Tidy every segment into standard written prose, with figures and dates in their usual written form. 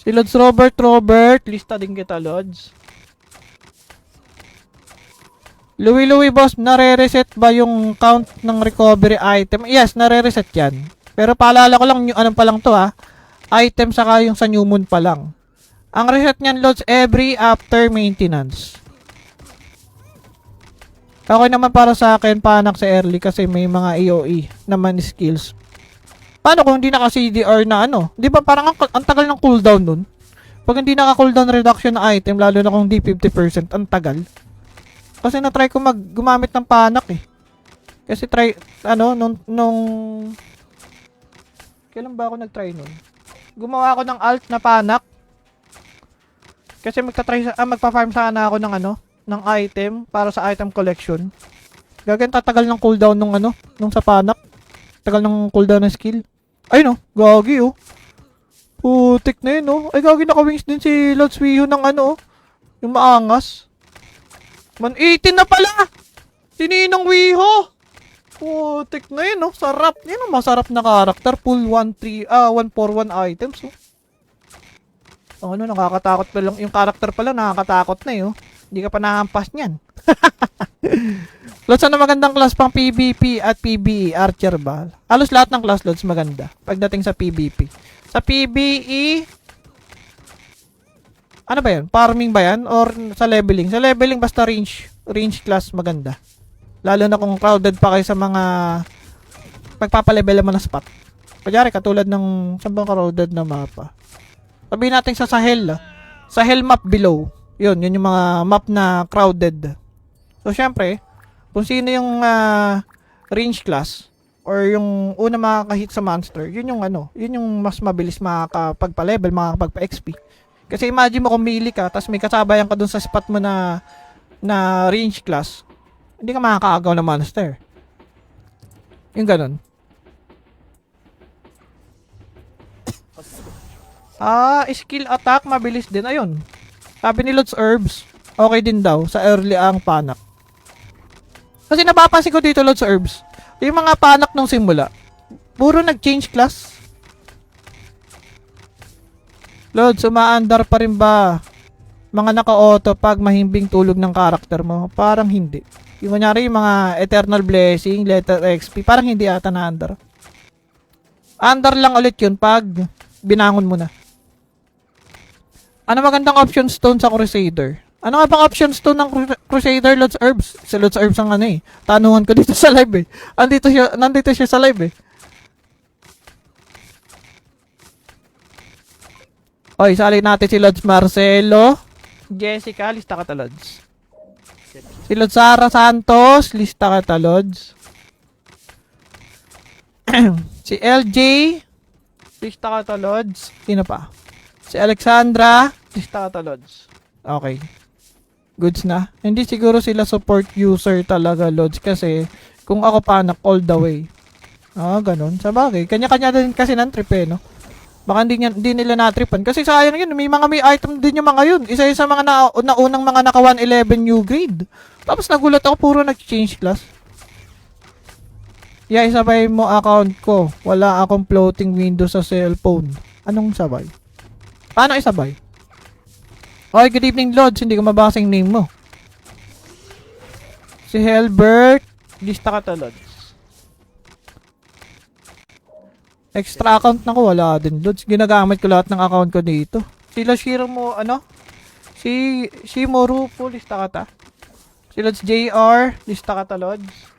Si Lods Robert, lista din kita, Lods. Louie, boss, nare-reset ba yung count ng recovery item? Yes, nare-reset yan. Pero paalala ko lang, yung anong pa lang to ha. Item saka yung sa New Moon pa lang. Ang reset niyan, Lods, every after maintenance. Okay naman para sa akin, panak sa early kasi may mga AOE naman skills. Paano kung hindi naka-CDR na ano? Di ba parang ang tagal ng cooldown nun? Pag hindi naka-cooldown reduction na item, lalo na kung di 50%, ang tagal. Kasi na-try ko gumamit ng panak eh. Kasi nung kailan ba ako nag-try nun? Gumawa ako ng alt na panak. Kasi magpa-farm sana ako ng item para sa item collection. Gagawin tatagal ng cooldown nung sa panak. Tagal ng cooldown ng skill. Ay no, gagi oh. Putik na yun oh. Ay gagi naka-wings din si Lods Wiho ng yung maangas. 118 na pala! Sininong Wiho! Putik na yun oh. Sarap. Yan oh, masarap na karakter. Full 141 items oh. Nakakatakot pa lang. Yung karakter pala nakakatakot na eh oh. Hindi ka pa nahampas niyan. Lods, ano magandang class pang PvP at PvE? Archer ba? Halos lahat ng class, Lods, maganda. Pagdating sa PvP. Sa PvE, ano ba yan? Farming ba yan? Or sa leveling? Sa leveling, basta range class maganda. Lalo na kung crowded pa kayo sa mga pagpapalevel mo na spot. Kunyari, katulad ng saan bang crowded na mapa? Sabihin natin sa Sahel. Sahel map below. Yun yung mga map na crowded. So, syempre, kung sino yung range class or yung una makaka-hit sa monster, yun yung mas mabilis makakapagpa-level, makakapagpa-XP. Kasi imagine mo kung melee ka, tapos may kasabayan ka dun sa spot mo na range class, hindi ka makakaagaw ng monster. Yung ganun. Skill attack, mabilis din. Ayun. Sabi ni Lods Herbs, okay din daw sa early ang panak. Kasi napapansin ko dito, Lods Herbs, yung mga panak nung simula, puro nag-change class. Lods, umaandar pa rin ba mga naka-auto pag mahimbing tulog ng karakter mo? Parang hindi. Yung kunyari yung mga Eternal Blessing, Letter XP, parang hindi ata na-andar. Andar lang ulit yun pag binangon mo na. Ano magandang option stone sa Crusader? Ano nga bang option stone ng Crusader, Lods Herbs? Si Lods Herbs ang tanungan ko dito sa live eh. Nandito siya sa live eh. Oy, sali natin si Lods Marcelo. Jessica, lista ka ta, Lods. Si Lods Sara Santos, lista ka ta, Lods. Si LJ, lista ka ta, Lods. Sino pa? Si Alexandra, lista ka ta, Lods. Okay. Goods na. Hindi siguro sila support user talaga, Lods, kasi kung ako panak all the way. Ganun. Sabagay. Kanya-kanya din kasi ng trip eh, no? Baka hindi nila na-tripan. Kasi sayang yun. May item din yung mga yun. Isa sa mga naunang mga naka 111 new grade. Tapos nagulat ako, puro nag-change class. Yeah, isabay mo account ko. Wala akong floating window sa cellphone. Anong sabay? Paano isabay? Okay, good evening, Lods. Hindi ko mabasa yung name mo. Si Helbert. Lista ka ta, Lods. Extra account na ko, wala din, Lods. Ginagamit ko lahat ng account ko dito. Sila Shiro mo, Si Shimorupo, lista ka ta. Si Lods JR, lista ka ta, Lods.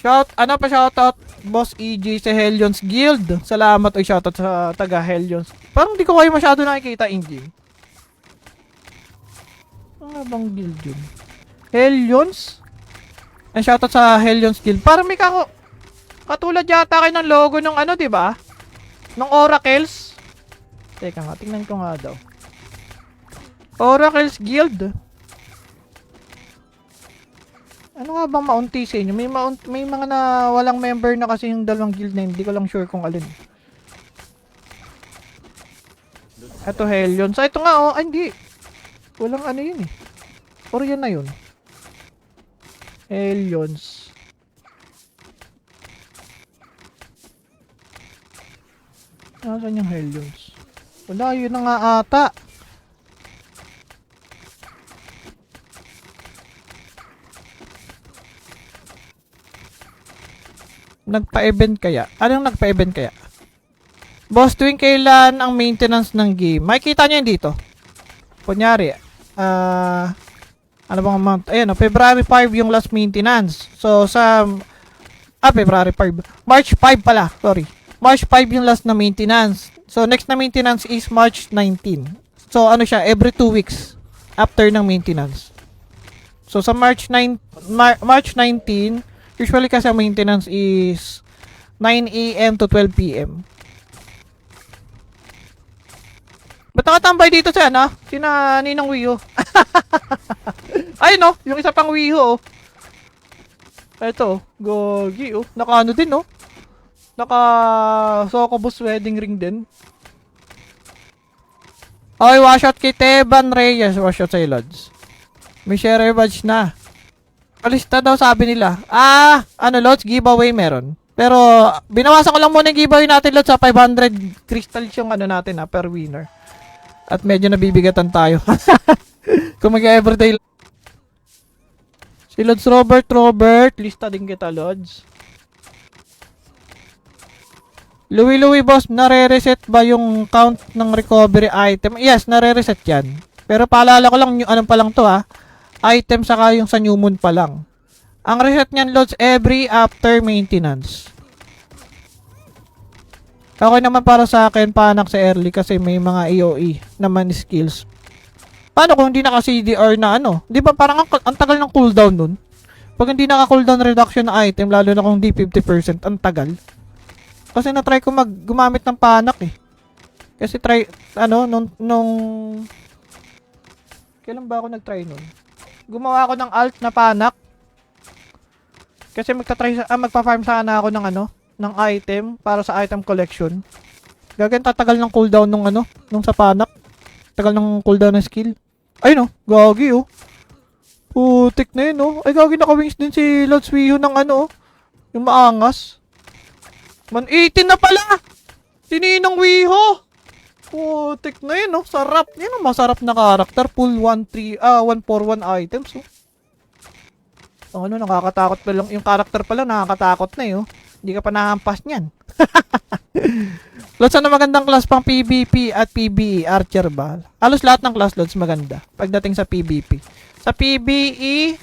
Shoutout, Boss EJ sa Hellions Guild. Salamat o shoutout sa taga Hellions. Parang di ko kayo masyado nakikita in game. Ano bang guild yun? Hellions? And shoutout sa Hellions Guild. Parang may katulad yata kayo ng logo ng diba? Ng Oracles. Teka nga, tingnan ko nga daw. Oracles Guild. Ano nga bang maunti sa inyo? May mga na walang member na kasi yung dalawang guild na hindi ko lang sure kung alin. Ito Hellion. So ito nga hindi. Walang yun eh. Or yun na yun. Hellions. Nasaan yung Hellions? Wala, yun na nga ata. Nagpa-event kaya? Anong nagpa-event kaya? Boss, tuwing kailan ang maintenance ng game? Makikita nyo yun dito. Kunyari, ano bang amount? Ayan, February 5 yung last maintenance. So, February 5. March 5 pala, sorry. March 5 yung last na maintenance. So, next na maintenance is March 19. So, ano siya, every 2 weeks after ng maintenance. So, sa March 19, usually kasi ang maintenance is 9 AM to 12 PM. Ba't nakatambay dito siya, no? Sina Ninong Wiho. Ay, no? Yung isa pang Wiho, oh. Ito, gogi, oh. Naka ano din, oh. Naka Sokobus wedding ring din. Okay, washout kay Teban Reyes. Washout sa Lods. May share badge na. Palista daw sabi nila. Ano Lods, giveaway meron. Pero, binawasan ko lang muna yung giveaway natin Lods sa 500 crystals yung ano natin per winner. At medyo nabibigatan tayo. Kung mag-everyday. Si Lods Robert, lista din kita Lods. Louie boss, nare-reset ba yung count ng recovery item? Yes, nare-reset yan. Pero paalala ko lang, anong pa lang to item saka yung sa new moon pa lang. Ang reset niyan Lods every after maintenance. Okay naman para sa akin, panak sa early kasi may mga AOE naman skills. Paano kung hindi naka CDR na ano? Di ba parang ang tagal ng cooldown nun? Pag hindi naka cooldown reduction na item, lalo na kung di 50%, ang tagal. Kasi na-try ko gumamit ng panak eh. Kasi nung kailan ba ako nag-try nun? Gumawa ako ng alt na panak. Kasi magpa-farm sana ako ng item para sa item collection. Gagan tatagal ng cooldown nung sa panak. Tagal ng cooldown ng skill. Ay no, gagi oh. Putik na yun oh. Ay gagi naka-wings din si Lods Wiho ng yung maangas. 118 na pala! Sininong Wiho! Putik na yun oh. Sarap. Yan ang masarap na karakter. Full 141 items oh. Nakakatakot pa lang. Yung karakter pala nakakatakot na yun. Hindi ka pa nahampas niyan. Lods, ano magandang class pang PvP at PvE? Archer ba? Halos lahat ng class Lods maganda. Pagdating sa PvP. Sa PvE,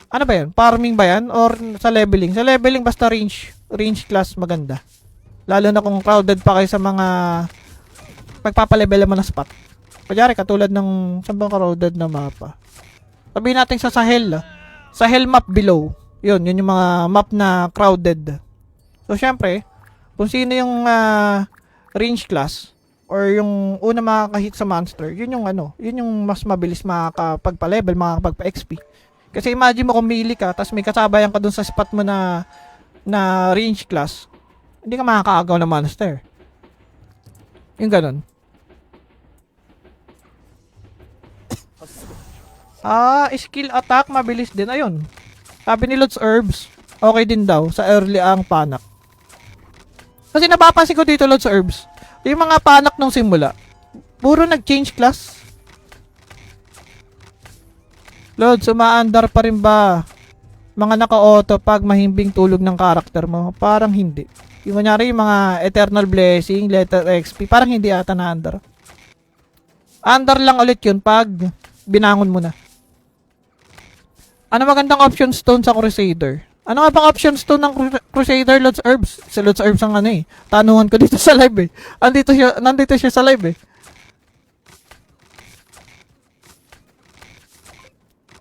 ano ba yan? Farming ba yan? Or sa leveling? Sa leveling basta range class maganda. Lalo na kung crowded pa kayo sa mga pagpapalevel mo na spot. Kunyari katulad ng saan bang crowded na mapa? Sabihin natin sa Sahel. Sahel map below. Yun yung mga map na crowded. So, syempre, kung sino yung range class or yung una makakahit sa monster, yun yung mas mabilis makakapagpa-level, makakapagpa-XP. Kasi imagine mo kung melee ka, tapos may kasabayan ka dun sa spot mo na range class, hindi ka makakaagaw ng monster. Yung ganun. Skill attack, mabilis din. Ayun. Sabi ni Lods Herbs, okay din daw sa early ang panak. Kasi napapansin ko dito Lods Herbs, yung mga panak nung simula, puro nag-change class. Lods, umaandar pa rin ba mga naka-auto pag mahimbing tulog ng karakter mo? Parang hindi. Yung kunyari yung mga Eternal Blessing, Letter XP, parang hindi ata na-andar. Andar lang ulit yun pag binangon mo na. Ano magandang option stone sa Crusader? Ano nga bang option stone ng Crusader, Lods Herbs? Si Lods Herbs ang tanungan ko dito sa live eh. Nandito siya sa live eh.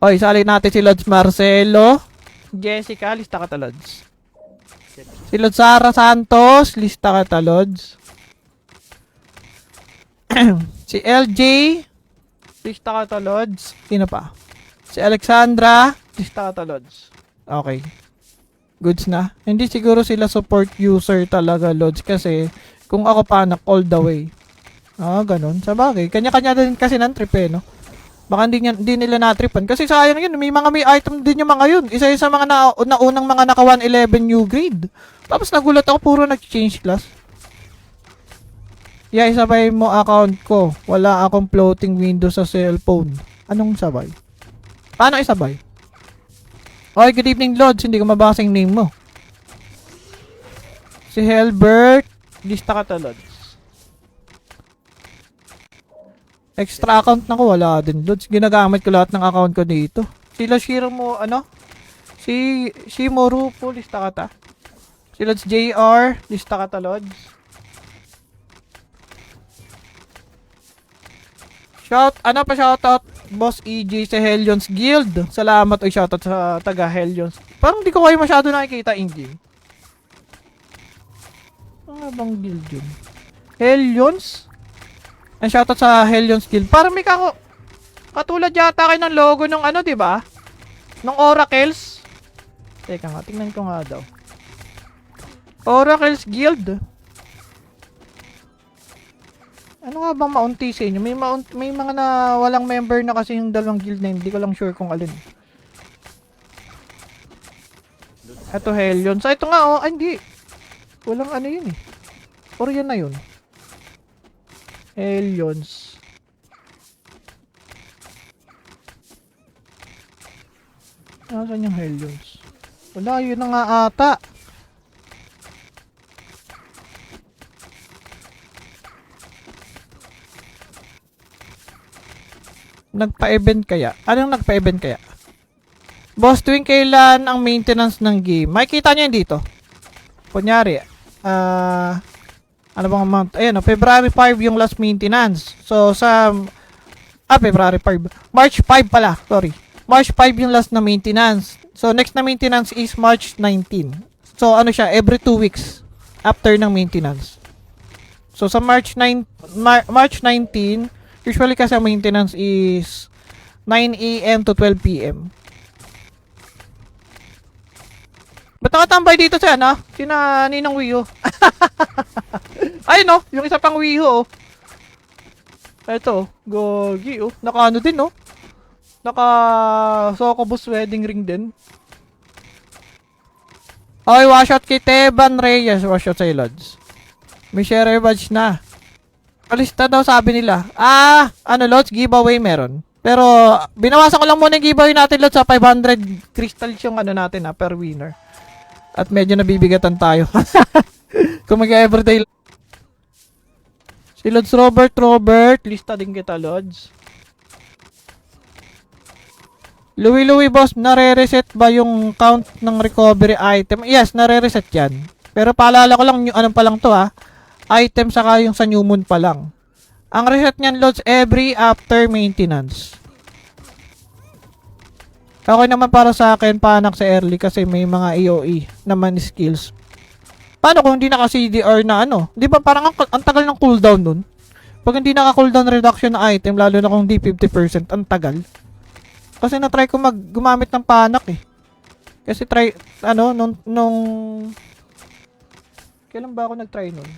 Oy, sali natin si Lods Marcelo. Jessica, lista ka ta, Lods. Si Lods Sara Santos, lista ka ta, Lods. Si LJ, lista ka ta, Lods. Sino pa? Si Alexandra, lista ka ta, Lods. Okay. Goods na. Hindi siguro sila support user talaga, Lods. Kasi, kung ako panak all the way. Ganun. Sabagay. Kanya-kanya din kasi ng trip no? Baka hindi nila na-tripan. Kasi sayang yun. May item din yung mga yun. Isa sa mga naunang mga naka 111 new grade. Tapos nagulat ako, puro nag-change class. Yeah, isabay mo account ko. Wala akong floating window sa cellphone. Anong sabay? Paano isabay? Okay, good evening, Lods. Hindi ko mabasa yung name mo. Si Helbert. Lista ka to, Lods. Extra account na ko, wala din, Lods. Ginagamit ko lahat ng account ko dito. Si Loshiro mo, ano? Si Morupo, lista ka ta. Si Lods JR, lista ka ta, Lods. Shoutout, Boss EJ sa Hellions Guild. Salamat o shoutout sa taga Hellions. Parang di ko kayo masyado nakikita in game. Ano bang guild yun? Hellions? Ang shoutout sa Hellions Guild. Parang may katulad yata kayo ng logo ng ano, diba? Ng Oracles. Teka nga, tingnan ko nga daw. Oracles Guild. Ano nga bang maunti sa inyo? May mga na walang member na kasi yung dalawang guild na hindi ko lang sure kung alin. Ito Hellions. Ito nga oh, ay, hindi. Walang ano yun eh. Or yan na yun. Hellions. Nasaan yung Hellions? Wala, yun na nga ata. Nagpa-event kaya? Anong nagpa-event kaya? Boss, tuwing kailan ang maintenance ng game? Makikita nyo yun dito. Kunyari, ano bang amount? Ayan, February 5 yung last maintenance. So, February 5. March 5 pala, sorry. March 5 yung last na maintenance. So, next na maintenance is March 19. So, ano siya, every 2 weeks after ng maintenance. So, sa March 19, usually kasi ang maintenance is 9 AM to 12 PM. Ba't nakatambay dito siya, na? Sina Ninong Wiho. Ay, no? Yung isa pang Wiho, oh. Ito, gogi, oh. Naka ano din, oh. Naka Sokobus wedding ring din. Okay, washout kay Teban Reyes. Washout sa Lods. May share badge na. Alista daw sabi nila. Lods, giveaway meron. Pero, binawasan ko lang muna yung giveaway natin, Lods, sa 500 crystals yung ano natin, per winner. At medyo nabibigatan tayo. Kung mag-everyday. Si Lods Robert, lista din kita, Lods. Louie, boss, nare-reset ba yung count ng recovery item? Yes, nare-reset yan. Pero paalala ko lang, yung anong pa lang to, item saka yung sa new moon pa lang. Ang reset niyan, Lods, every after maintenance. Okay naman para sa akin, panak sa early kasi may mga EOE naman skills. Paano kung hindi naka-CDR na ano? Di ba parang ang tagal ng cooldown nun? Pag hindi naka-cooldown reduction na item, lalo na kung di 50%, ang tagal. Kasi na-try ko gumamit ng panak eh. Kasi kailan ba ako nag-try nun?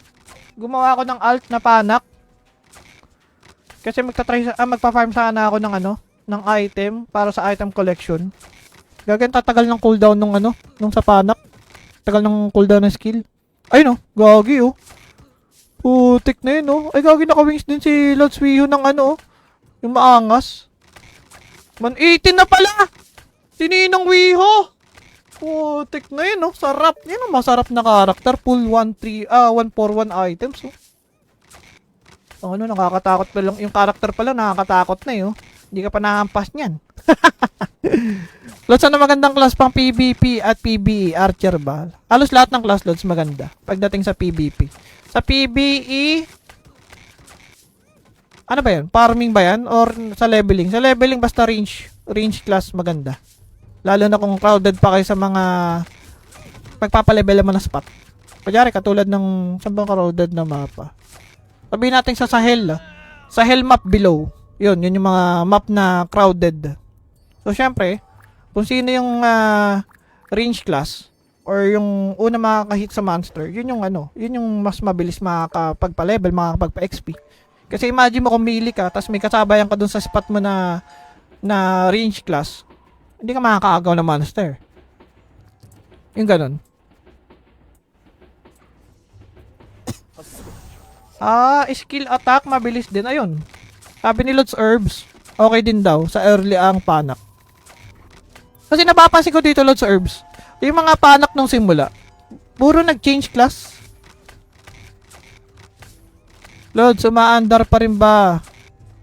Gumawa ako ng alt na panak. Kasi magpa-farm sana ako ng item para sa item collection. Gagawin tatagal ng cooldown nung sa panak. Tagal ng cooldown ng skill. Ay no, gagi oh. Putik na yun oh. Ay gagi naka-wings din si Lods Wiho ng yung maangas. 118 na pala! Sininong Wiho! Putik na yun oh. Sarap. Yan ang masarap na karakter. Full 141 items oh. Nakakatakot pa lang. Yung karakter pa lang nakakatakot na yun. Hindi ka pa nahampas niyan. Lods, ano magandang class pang PvP at PvE? Archer ba? Halos lahat ng class, Lods, maganda. Pagdating sa PvP. Sa PvE, ano ba yan? Farming ba yan? Or sa leveling? Sa leveling, basta range class maganda. Lalo na kung crowded pa kayo sa mga pagpapalevel mo na spot. Kunyari, katulad ng sabang crowded na mapa. Sabihin natin sa Sahel. Sahel map below. Yun yung mga map na crowded. So, syempre, kung sino yung range class or yung una makaka-hit sa monster, yun yung mas mabilis makakapagpa-level, makakapagpa-XP. Kasi imagine mo kung melee ka, tapos may kasabayan ka dun sa spot mo na range class, hindi ka makakaagaw ng monster. Yung ganun. Skill attack, mabilis din. Ayun. Sabi ni Lods Herbs, okay din daw sa early ang panak. Kasi napapansin ko dito, Lods Herbs, yung mga panak nung simula, puro nag-change class. Lods, umaandar pa rin ba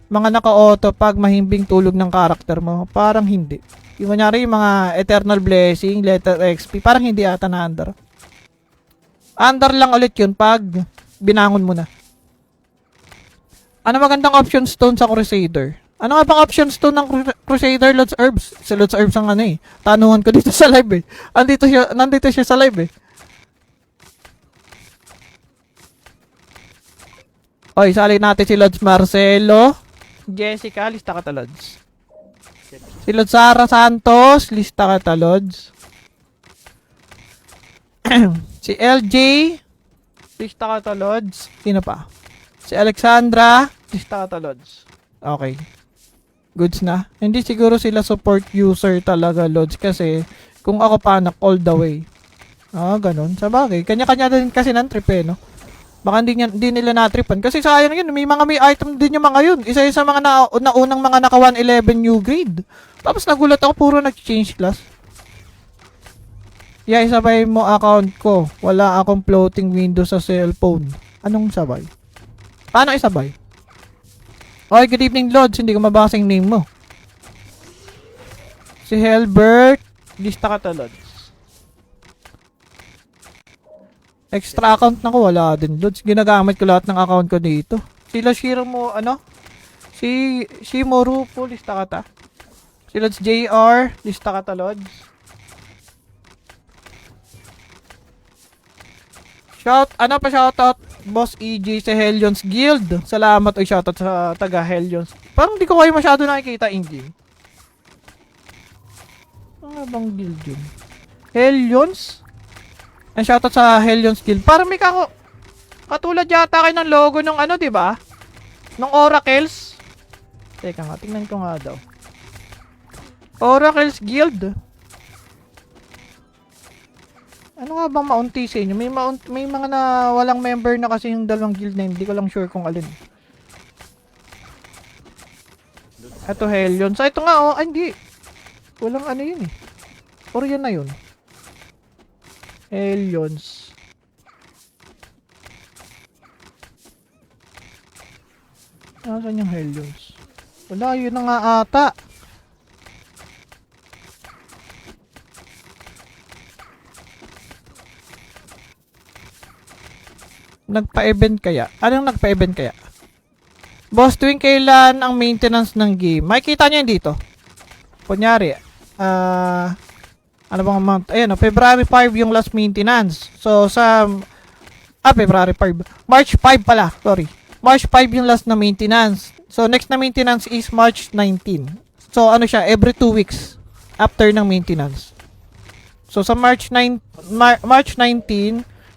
mga naka-auto pag mahimbing tulog ng karakter mo? Parang hindi. Yung kunyari yung mga Eternal Blessing, Letter XP, parang hindi ata na-andar. Andar lang ulit yun pag binangon mo na. Ano magandang option stone sa Crusader? Ano nga bang option stone ng Crusader, Lods Herbs? Si Lods Herbs ang ano eh. Tanungan ko dito sa live eh. Nandito siya sa live eh. Oy, sali natin si Lods Marcelo. Jessica, lista ka ta, Lods. Si Lods Sara Santos, lista ka ta, Lods. Si LJ, lista ka ta, Lods. Sino pa? Si Alexandra, lista ka ta, Lods. Okay. Goods na. Hindi siguro sila support user talaga, Lods. Kasi, kung ako panak all the way. Ganun. Sabagay. Kanya-kanya din kasi ng trip eh, no? Baka hindi nila natripan. Kasi sayang yun. May item din yung mga yun. Isa yun sa mga naunang mga naka 111 new grade. Tapos nagulat ako, puro nag-change class. Yeah, isabay mo account ko. Wala akong floating window sa cellphone. Anong sabay? Paano isabay? Okay, good evening, Lods. Hindi ko mabasa yung name mo. Si Helbert. Lista ka to, Lods. Extra account na ko, wala din, Lods. Ginagamit ko lahat ng account ko dito. Sila Shiro mo, ano? Si Shimoru po, lista ka ta. Si Lods JR, lista ka ta, Lods. Shoutout? Boss EJ sa Hellions Guild. Salamat o shoutout sa taga Hellions. Parang di ko kayo masyado nakikita in game. Ano bang guild yun? Hellions? And shoutout sa Hellions Guild. Parang may katulad yata kayo ng logo ng ano, diba? Ng Oracles. Teka nga, tingnan ko nga daw. Oracles Guild. Ano nga bang maunti sa inyo? May mga na walang member na kasi yung dalawang guild na hindi ko lang sure kung alin. Ito Hellions. Ito nga oh, hindi. Walang ano yun eh. Or yan na yun. Hellions. Nasaan yung Hellions? Wala, yun na nga ata. Nagpa-event kaya? Anong nagpa-event kaya? Boss, tuwing kailan ang maintenance ng game? Makikita nyo yun dito. Kunyari, ano bang amount? Ayan, February 5 yung last maintenance. So, February 5. March 5 pala, sorry. March 5 yung last na maintenance. So, next na maintenance is March 19. So, ano siya, every 2 weeks after ng maintenance. So, sa March 19,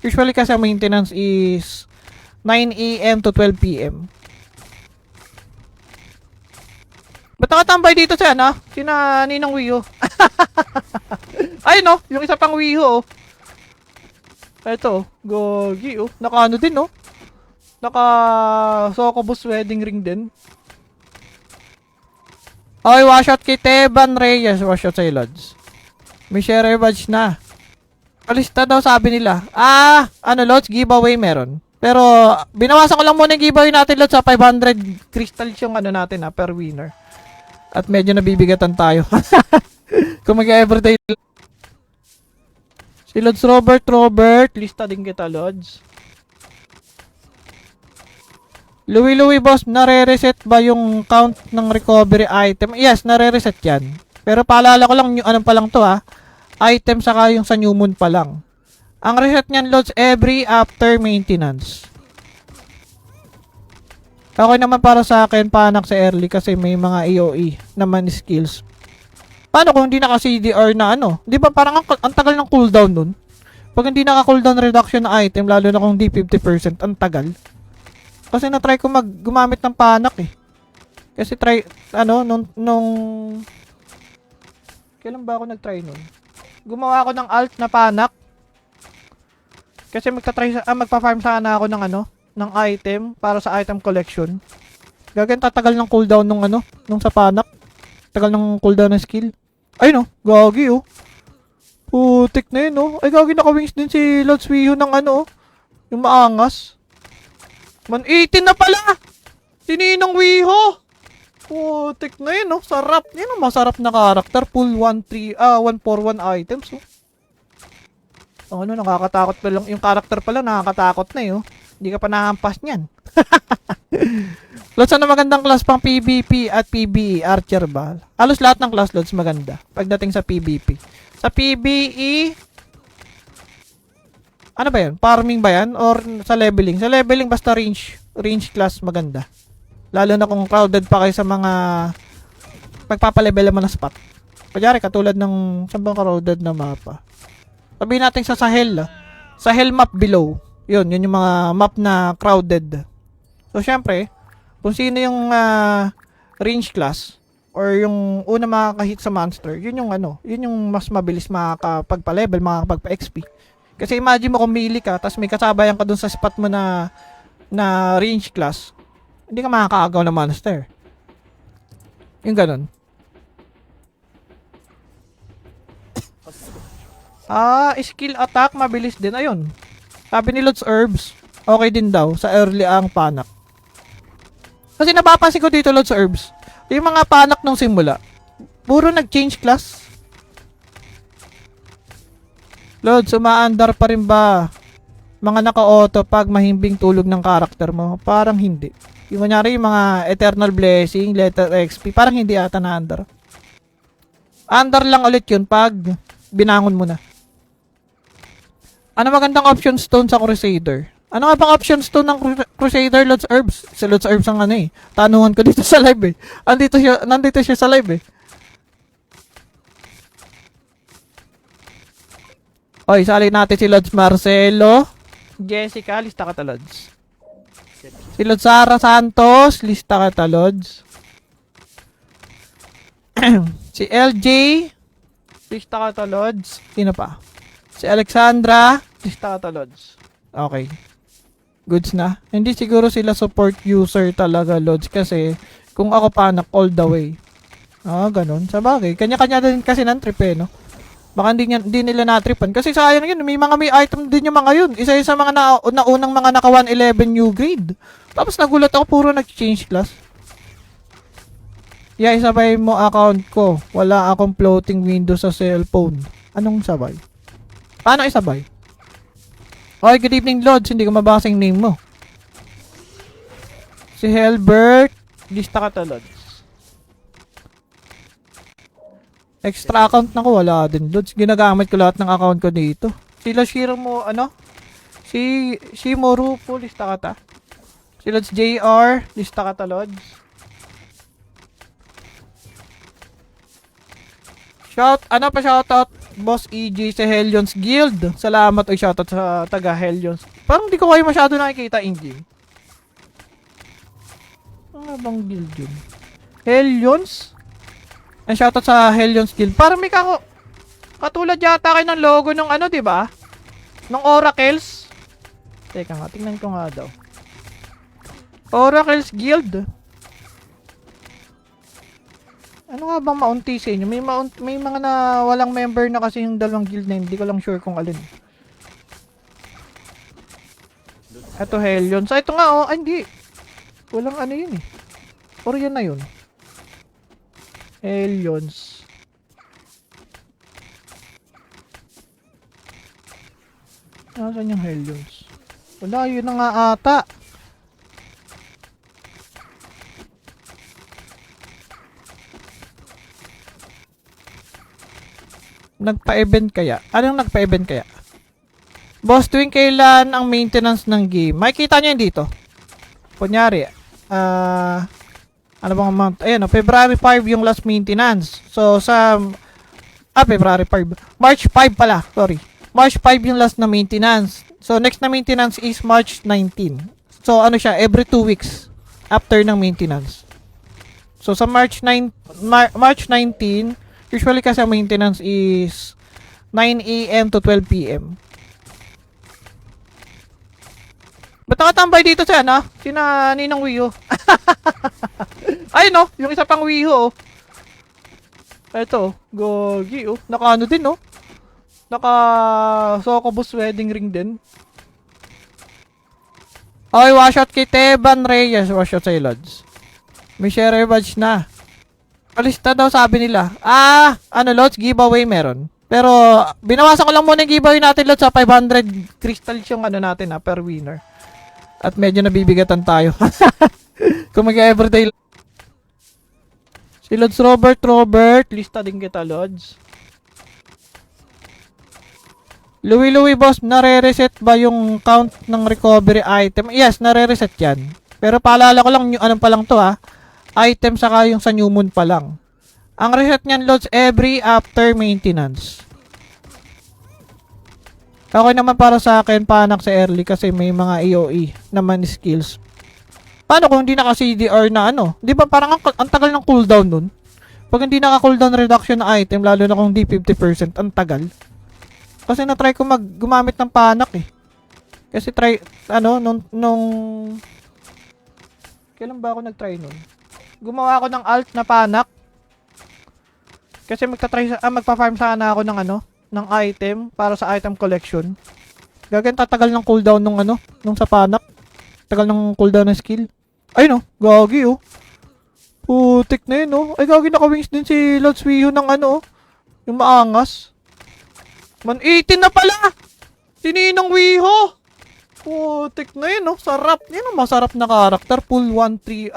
usually kasi ang maintenance is 9 AM to 12 PM. Ba't nakatambay dito siya, no? Sina Ninong Wii U. Ay, no? Yung isa pang Wii U, oh. Ito, gogi, oh. Naka ano din, oh. Naka Sokobus wedding ring din. Okay, washout kay Teban Reyes. Washout sa Lods. May share badge na. Kalista daw sabi nila. Lods, giveaway meron. Pero, binawasan ko lang muna yung giveaway natin, Lods, sa 500 crystals yung ano natin, per winner. At medyo nabibigatan tayo. Kung mag-everyday. Si Lods Robert, lista din kita, Lods. Louie, boss, nare-reset ba yung count ng recovery item? Yes, nare-reset yan. Pero paalala ko lang, yung anong pa lang to, item saka yung sa new moon pa lang. Ang reset niyan, Lods, every after maintenance. Okay naman para sa akin, panak sa early kasi may mga AOE naman skills. Paano kung hindi naka-CDR na ano? Di ba parang ang tagal ng cooldown nun? Pag hindi naka-cooldown reduction na item, lalo na kung di 50%, ang tagal. Kasi na-try ko gumamit ng panak eh. Kasi nung kailan ba ako nag-try nun? Gumawa ako ng alt na panak. Kasi magpa-farm sana ako ng ng item para sa item collection. Gagawin tatagal ng cooldown nung ano, nung sa panak. Tagal ng cooldown ng skill. Ay no, gagi oh. Putik na yun oh. Ay gagi naka-wings din si Lord Suiho ng ano oh. Yung maangas. 118 na pala! Sininong Wiho! Putik na yun oh. Sarap. Yan oh, masarap na karakter. Full 141 items oh. Oh, ano, nakakatakot pa lang. Yung karakter pala, nakakatakot na eh oh. Hindi ka pa nahampas niyan. Lods, ano magandang class pang PvP at PvE? Archer ba? Halos lahat ng class loads maganda pagdating sa PvP. Sa PvE, ano ba yan? Farming ba yan? Or sa leveling? Sa leveling, basta range class maganda. Lalo na kung crowded pa kayo sa mga pagpapalevel mo na spot. Kunyari, katulad ng sabang crowded na mapa. Sabihin natin sa Sahel. Sahel map below. Yun yung mga map na crowded. So, syempre, kung sino yung range class or yung una makaka-hit sa monster, yun yung mas mabilis makakapagpa-level, makakapagpa-XP. Kasi imagine mo kung melee ka, tapos may kasabayan ka dun sa spot mo na range class, hindi ka makakaagaw ng monster. Yung ganun. Skill attack, mabilis din. Ayun. Sabi ni Lods Herbs, okay din daw sa early ang panak. Kasi napapansin ko dito, Lods Herbs, yung mga panak nung simula, puro nag-change class. Lods, umaandar pa rin ba mga naka-auto pag mahimbing tulog ng karakter mo? Parang hindi. Yung kunyari, yung mga Eternal Blessing, Letter XP, parang hindi ata na-andar. Andar lang ulit yun pag binangon mo na. Ano magandang option stone sa Crusader? Ano nga bang option stone ng Crusader, Lods Herbs? Si Lods Herbs ang ano eh. Tanuhan ko dito sa live eh. Nandito siya sa live eh. Oy, sali natin si Lods Marcelo. Jessica, lista ka ta, Lods. Si Lods Sara Santos, lista ka ta, Lods. Si LJ, lista ka ta, Lods. Sino pa? Si Alexandra, lista ka ta, Lods. Okay. Goods na. Hindi siguro sila support user talaga, Lods, kasi kung ako panak all the way. Ganun. Sabagay. Kanya-kanya din kasi ng trip eh, no? Baka hindi nila na-tripan. Kasi sayang yun. May item din yung mga yun. Isa yun sa mga naunang mga naka 111 new grade. Tapos nagulat ako, puro nag-change class. Yeah, isabay mo account ko. Wala akong floating window sa cellphone. Anong sabay? Paano isabay? Okay, good evening, Lods. Hindi ko mabasa yung name mo. Si Helbert. Lista ka ta, Lods. Extra account na ko, wala din, Lods. Ginagamit ko lahat ng account ko dito. Sila Shiro mo, Si Shimorupo, lista ka ta. Si Lods JR, lista ka ta, Lods. Shoutout? Boss EJ sa Hellions Guild. Salamat o shoutout sa taga Hellions. Parang di ko kayo masyado nakikita in game. Ano bang guild yun? Hellions? And shoutout sa Hellions Guild. Parang may katulad yata kayo ng logo ng diba? Ng Oracles. Teka nga, tingnan ko nga daw. Oracles Guild. Ano nga bang maunti sa inyo? May mga na walang member na kasi yung dalawang guild na hindi ko lang sure kung alin. Ito Hellion. So ito nga hindi. Walang yun eh. Or yun na yun. Hellions. Nasaan yung Hellions? Wala, yun na nga ata. Nagpa-event kaya? Anong nagpa-event kaya? Boss, tuwing kailan ang maintenance ng game? Makikita nyo yun dito. Kunyari, ano bang amount? Ayan, February 5 yung last maintenance. So, February 5. March 5 pala, sorry. March 5 yung last na maintenance. So, next na maintenance is March 19. So, every 2 weeks after ng maintenance. So, sa March 19, usually kasi ang maintenance is 9 AM to 12 PM. Ba't nakatambay dito si ano? Sina Ninong Wiho. Ay no, yung isa pang Wiho oh. Eto, gogi oh. Naka ano din oh. Naka Sokobus wedding ring din. Okay, washout kay Teban Reyes. Washout sa Lods. May share badge na. Palista daw sabi nila. Ano Lods, giveaway meron. Pero binawasan ko lang muna yung giveaway natin Lods sa 500 crystals yung ano natin per winner. At medyo nabibigatan tayo. Kung mag-everyday. Si Lods Robert, lista din kita Lods. Louie boss, nare-reset ba yung count ng recovery item? Yes, nare-reset yan. Pero paalala ko lang yung anong pa lang to item saka yung sa new moon pa lang. Ang reset niyan Lods every after maintenance. Okay naman para sa akin panak sa early kasi may mga AOE naman skills. Paano kung hindi naka CDR na ano? Di ba parang ang tagal ng cooldown nun? Pag hindi naka cooldown reduction na item, lalo na kung di 50%, ang tagal. Kasi na-try ko gumamit ng panak eh. Kasi nung kailan ba ako nag-try nun? Gumawa ako ng alt na panak. Kasi magpa-farm sana ako ng item para sa item collection. Gagan tatagal ng cooldown nung sa panak. Tagal ng cooldown ng skill. Ay no, gagi oh. Putik na yun oh. Ay gagi naka-wings din si Lods Wiho ng yung maangas. 118 na pala! Sininong Wiho! Putik na yun, oh. Sarap. Yan ang masarap na karakter. Full 141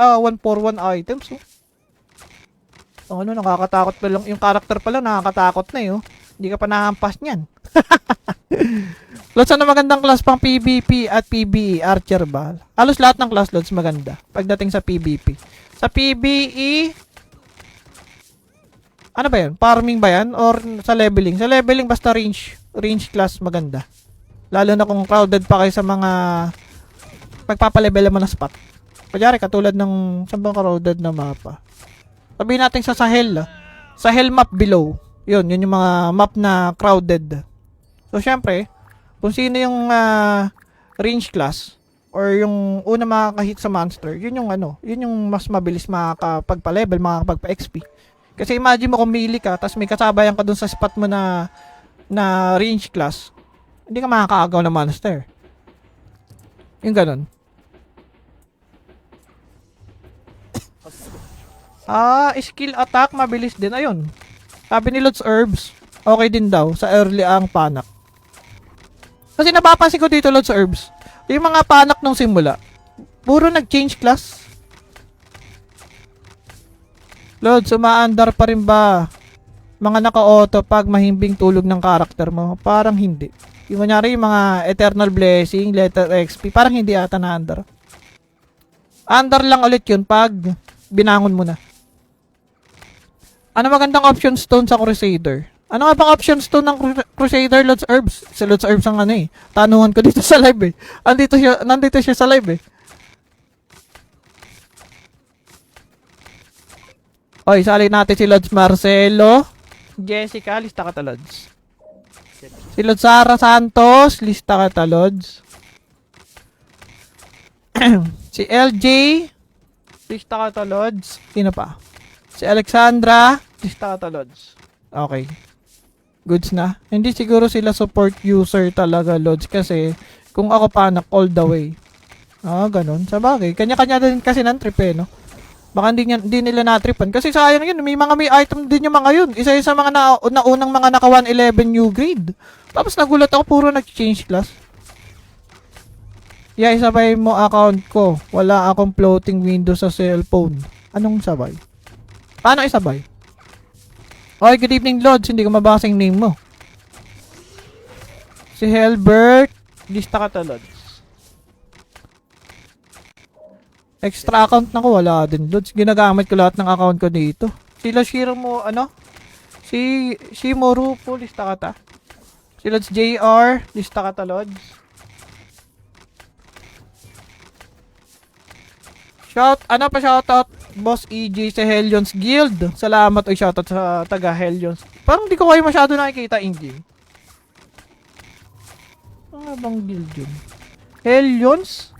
items, oh. Nakakatakot pa lang. Yung karakter pala, nakakatakot na, oh. Hindi ka pa nahampas niyan. Lods, magandang class pang PvP at PvE? Archer ba? Halos lahat ng class, Lods, maganda. Pagdating sa PvP. Sa PvE... Ano ba yan? Farming ba yan? Or sa leveling? Sa leveling basta range class maganda. Lalo na kung crowded pa kayo sa mga pagpapalevel mo na spot. Kunyari katulad ng saan bang crowded na mapa. Sabihin natin sa Sahel. Sahel map below. Yun yung mga map na crowded. So syempre, kung sino yung range class or yung una makakahit sa monster, yun yung mas mabilis makakapagpa-level, makakapagpa-XP. Kasi imagine mo kung melee ka, tapos may kasabayan ka dun sa spot mo na range class, hindi ka makakaagaw ng monster. Yung ganun. Skill attack, mabilis din. Ayun. Sabi ni Lods Herbs, okay din daw sa early ang panak. Kasi napapansin ko dito Lods Herbs, yung mga panak nung simula, puro nag-change class. Lods, umaandar pa rin ba mga naka-auto pag mahimbing tulog ng karakter mo? Parang hindi. Yung kunyari yung mga Eternal Blessing, Letter XP, parang hindi ata na-andar. Andar lang ulit yun pag binangon mo na. Ano magandang option stone sa Crusader? Ano nga bang option stone ng Crusader, Lods Herbs? Si Lods Herbs ang tanungan ko dito sa live eh. Nandito siya sa live eh. Oy, sali natin si Lods Marcelo. Jessica, lista ka ta, Lods. Si Lods Sara Santos, lista ka ta, Lods. Si LJ, lista ka ta, Lods. Sino pa? Si Alexandra, lista ka ta, Lods. Okay. Goods na. Hindi siguro sila support user talaga, Lods. Kasi kung ako panak all the way. Ganun. Sabagay. Kanya-kanya din kasi ng trip no? Baka hindi nila na-tripan. Kasi sayang yun. May item din yung mga yun. Isa sa mga naunang mga naka 111 new grade. Tapos nagulat ako puro nag-change class. Yeah, isabay mo account ko. Wala akong floating window sa cellphone. Anong sabay? Paano isabay? Okay, good evening Lods. Hindi ko mabasa yung name mo. Si Helbert. Lista ka ta, Lods. Extra account na ko, wala din, Lods. Ginagamit ko lahat ng account ko dito. Sila Shiro mo, Si Shimoru po, lista ka ta. Si Lods JR, lista ka ta, Lods. Shoutout, Boss EJ sa Hellions Guild. Salamat, shoutout sa taga Hellions. Parang di ko kayo masyado nakikita, in-game. Ano bang guild yun? Hellions?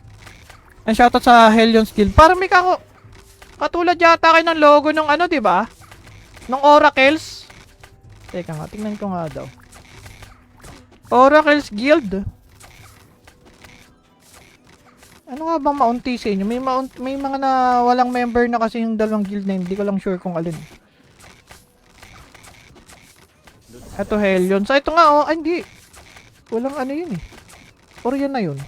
And shoutout sa Helion's Guild. Parang may katulad yata kayo ng logo ng ano, di ba? Ng Oracles. Teka nga, tingnan ko nga daw. Oracles Guild. Ano nga bang maunti sa inyo? May mga na walang member na kasi yung dalawang guild na hindi ko lang sure kung alin. Ito Helion. So ito nga oh, ay, hindi. Walang ano yun eh. Or yan na yun.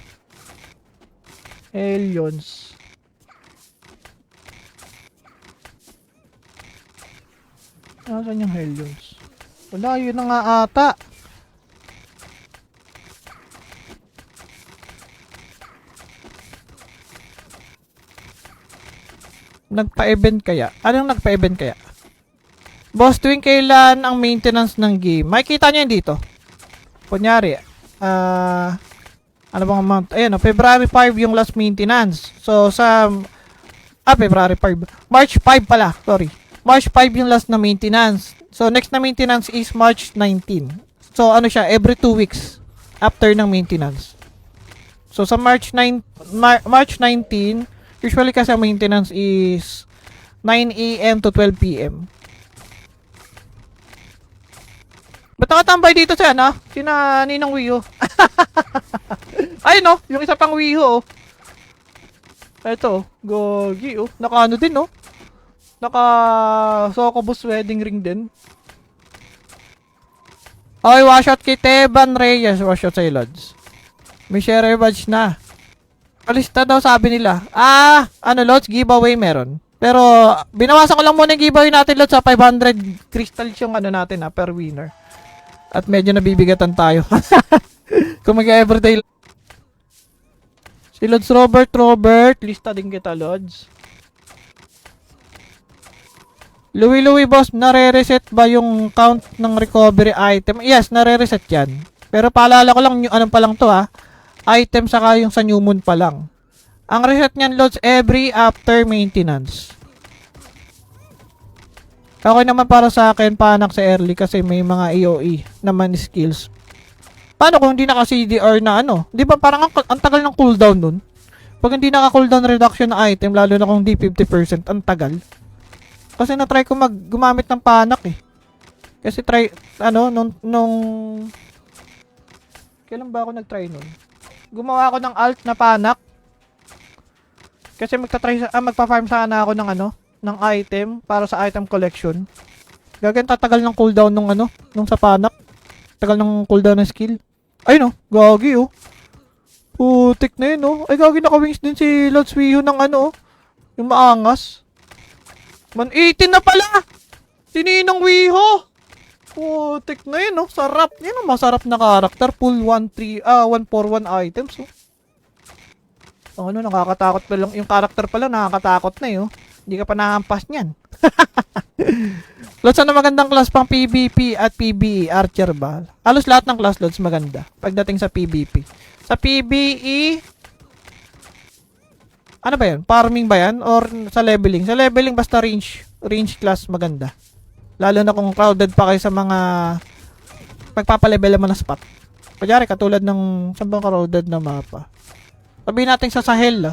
Helions. Nasaan yung Helions? Wala, yun na nga ata. Nagpa-event kaya? Anong nagpa-event kaya? Boss, tuwing kailan ang maintenance ng game? Makikita nyo yun dito. Kunyari, ano bang amount? Ayan, February 5 yung last maintenance. So, February 5. March 5 pala, sorry. March 5 yung last na maintenance. So, next na maintenance is March 19. So, ano siya, every 2 weeks after ng maintenance. So, sa March 19, usually kasi ang maintenance is 9 AM to 12 PM. Ba't nakatambay dito sa ano? Sina Ninong Wiho. Ay no, yung isa pang Wiho oh. Ito, gogi oh. Naka ano din oh. Naka Sokobus wedding ring din. Okay, washout kay Teban Reyes. Washout sa Lods. May share badge na. Alista daw sabi nila. Ano Lods, giveaway meron. Pero binawasan ko lang muna yung giveaway natin Lods sa 500 crystals yung ano natin per winner. At medyo nabibigatan tayo. Kung mag-everyday. Si Lods Robert, lista din kita Lods. Louie boss, nare-reset ba yung count ng recovery item? Yes, nare-reset yan. Pero paalala ko lang yung anong pa lang to item saka yung sa new moon pa lang. Ang reset niyan Lods every after maintenance. Okay naman para sa akin, panak sa early kasi may mga EOE naman skills. Paano kung hindi naka-CDR na ano? Di ba parang ang tagal ng cooldown nun? Pag hindi naka-cooldown reduction na item, lalo na kung di 50%, ang tagal. Kasi na-try ko gumamit ng panak eh. Kasi nung kailan ba ako nag-try nun? Gumawa ako ng alt na panak. Kasi magpa-farm sana ako ng item para sa item collection. Gagawin tatagal ng cooldown nung sa panak. Tagal ng cooldown ng skill. Ay no, gagi oh. Putik na yun oh. Ay gagi naka-wings din si Lods Wiho ng yung maangas. 118 na pala! Sininong Wiho! Putik na yun oh. Sarap. Yan ang masarap na karakter. Full 141 items oh. Nakakatakot pa lang. Yung karakter pa lang nakakatakot na yun. Hindi ka pa nahampas niyan. Lods, ano magandang class pang PvP at PvE? Archer ba? Halos lahat ng class Lods maganda. Pagdating sa PvP. Sa PvE, ano ba yan? Farming ba yan? Or sa leveling? Sa leveling basta range class maganda. Lalo na kung crowded pa kayo sa mga pagpapalevel mo na spot. Kunyari, katulad ng sabang crowded na mapa. Sabihin natin sa Sahel.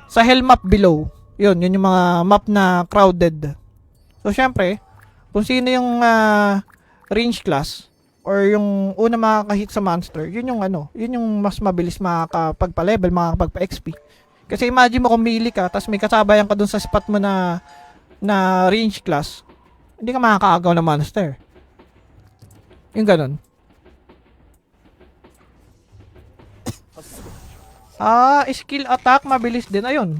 Sahel map below. Yun yung mga map na crowded. So, syempre, kung sino yung range class or yung una makaka-hit sa monster, yun yung mas mabilis makakapagpa-level, makakapagpa-XP. Kasi imagine mo kung mili ka, tapos may kasabayan ka dun sa spot mo na range class, hindi ka makakaagaw ng monster. Yung ganun. Skill attack, mabilis din. Ayun.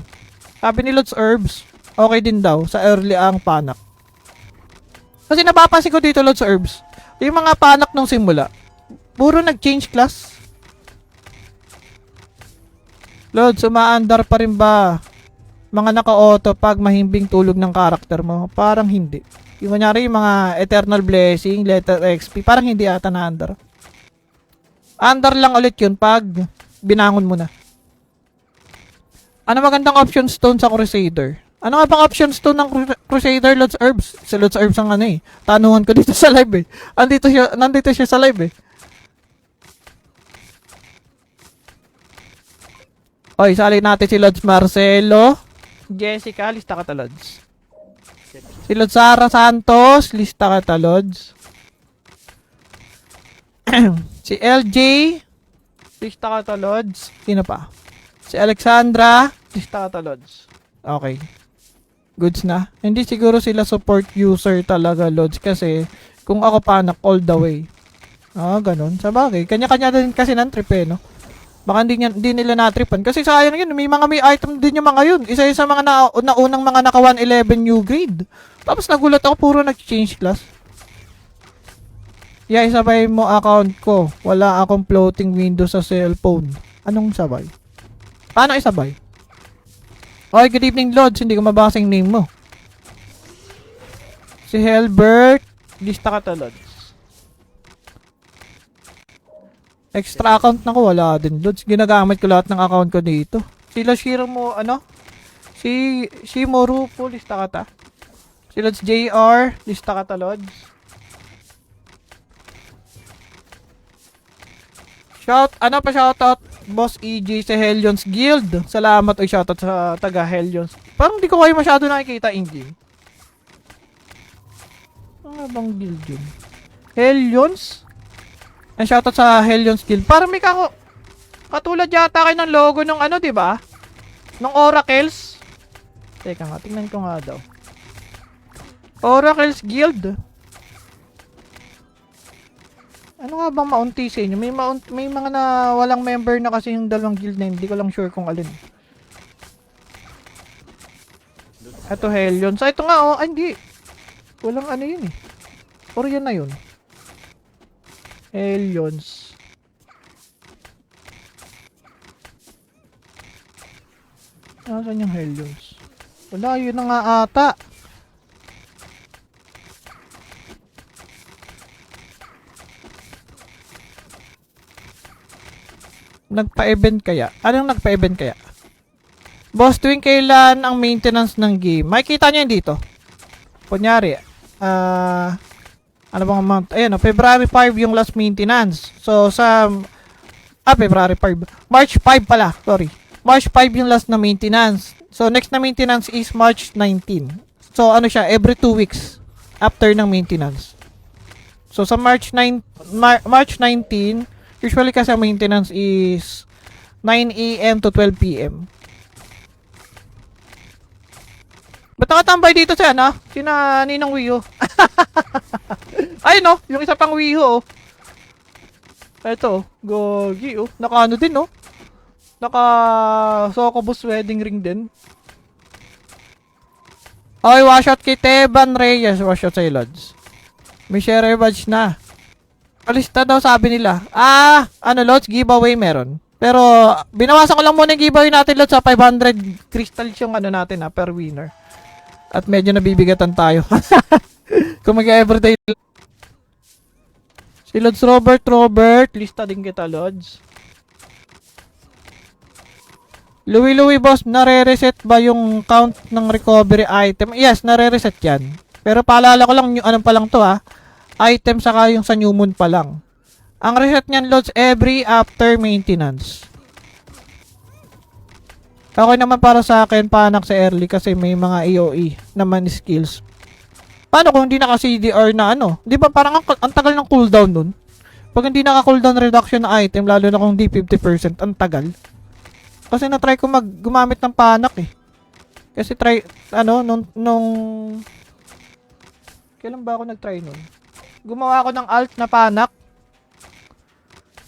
Sabi ni Lods Herbs, okay din daw sa early ang panak. Kasi napapansin ko dito Lods Herbs, yung mga panak nung simula, puro nag-change class. Lods, umaandar pa rin ba mga naka-auto pag mahimbing tulog ng karakter mo? Parang hindi. Yung kunyari yung mga Eternal Blessing, Letter XP, parang hindi ata na-andar. Andar lang ulit yun pag binangon mo na. Ano magandang option stone sa Crusader? Ano nga bang option stone ng Crusader, Lods Herbs? Si Lods Herbs ang tanungan ko dito sa live eh. Nandito siya sa live eh. Oy, sali natin si Lods Marcelo. Jessica, lista ka ta, Lods. Si Lods Sara Santos, lista ka ta, Lods. Si LJ, lista ka ta, Lods. Sino pa? Si Alexandra, lista ka ta, Lods. Okay. Goods na. Hindi siguro sila support user talaga, Lods. Kasi, kung ako panak all the way. Ganun. Sa bagay. Kanya-kanya din kasi ng trip eh, no? Baka hindi nila na-tripan. Kasi sayang yun. May item din yung mga yun. Isa yun sa mga naunang mga naka 111 new grade. Tapos nagulat ako, puro nag-change class. Yeah, isabay mo account ko. Wala akong floating window sa cellphone. Anong sabay? Paano isabay? Okay, good evening, Lods. Hindi ko mabasa yung name mo. Si Helbert. Lista ka to, Lods. Extra account na ko, wala din, Lods. Ginagamit ko lahat ng account ko dito. Sila Shiro mo, Si Shimorupo, lista ka ta. Si Lods JR, lista ka ta, Lods. Shoutout, Boss EJ sa Hellions Guild. Salamat o shoutout sa taga Hellions. Parang di ko kayo masyado nakikita in game. Ano bang guild yun? Hellions? Ang shoutout sa Hellions Guild. Parang may katulad yata kayo ng logo ng diba? Ng Oracles. Teka nga, tingnan ko nga daw. Oracles Guild. Ano nga bang maunti sa inyo? May mga na walang member na kasi yung dalawang guild na hindi ko lang sure kung alin. Ito Hellions. Ito nga hindi. Walang yun eh. Or yan na yun. Hellions. Nasaan yung Hellions? Wala, yun na nga ata. Nagpa-event kaya? Anong nagpa-event kaya? Boss, tuwing kailan ang maintenance ng game? Makikita nyo yun dito. Kunyari, ano bang amount? Ayan, February 5 yung last maintenance. So, February 5. March 5 pala, sorry. March 5 yung last na maintenance. So, next na maintenance is March 19. So, every 2 weeks after ng maintenance. So, sa March 19, usually kasi ang maintenance is 9 AM to 12 PM. Ba't nakatambay dito siya, Sina Ninong Wio. Ay, yung isa pang Wio, Ito, gogi, Naka din, Naka Sokobus wedding ring din. Okay, washout kay Teban Reyes. Washout sa Lods. May share badge na. Kalista daw sabi nila. Lods, giveaway meron. Pero, binawasan ko lang muna yung giveaway natin, Lods, sa 500 crystals yung natin, per winner. At medyo nabibigatan tayo. Kung mag-everyday. Si Lods Robert, lista din kita, Lods. Louie, boss, nare-reset ba yung count ng recovery item? Yes, nare-reset yan. Pero paalala ko lang, yung pa lang to, item saka yung sa new moon pa lang. Ang reset niyan, Lods, every after maintenance. Okay naman para sa akin, panak sa early kasi may mga AOE naman skills. Paano kung hindi naka-CDR na Di ba parang ang tagal ng cooldown nun? Pag hindi naka-cooldown reduction na item, lalo na kung di 50%, ang tagal. Kasi na-try ko gumamit ng panak eh. Kasi nung kailan ba ako nag-try nun? Gumawa ako ng alt na panak.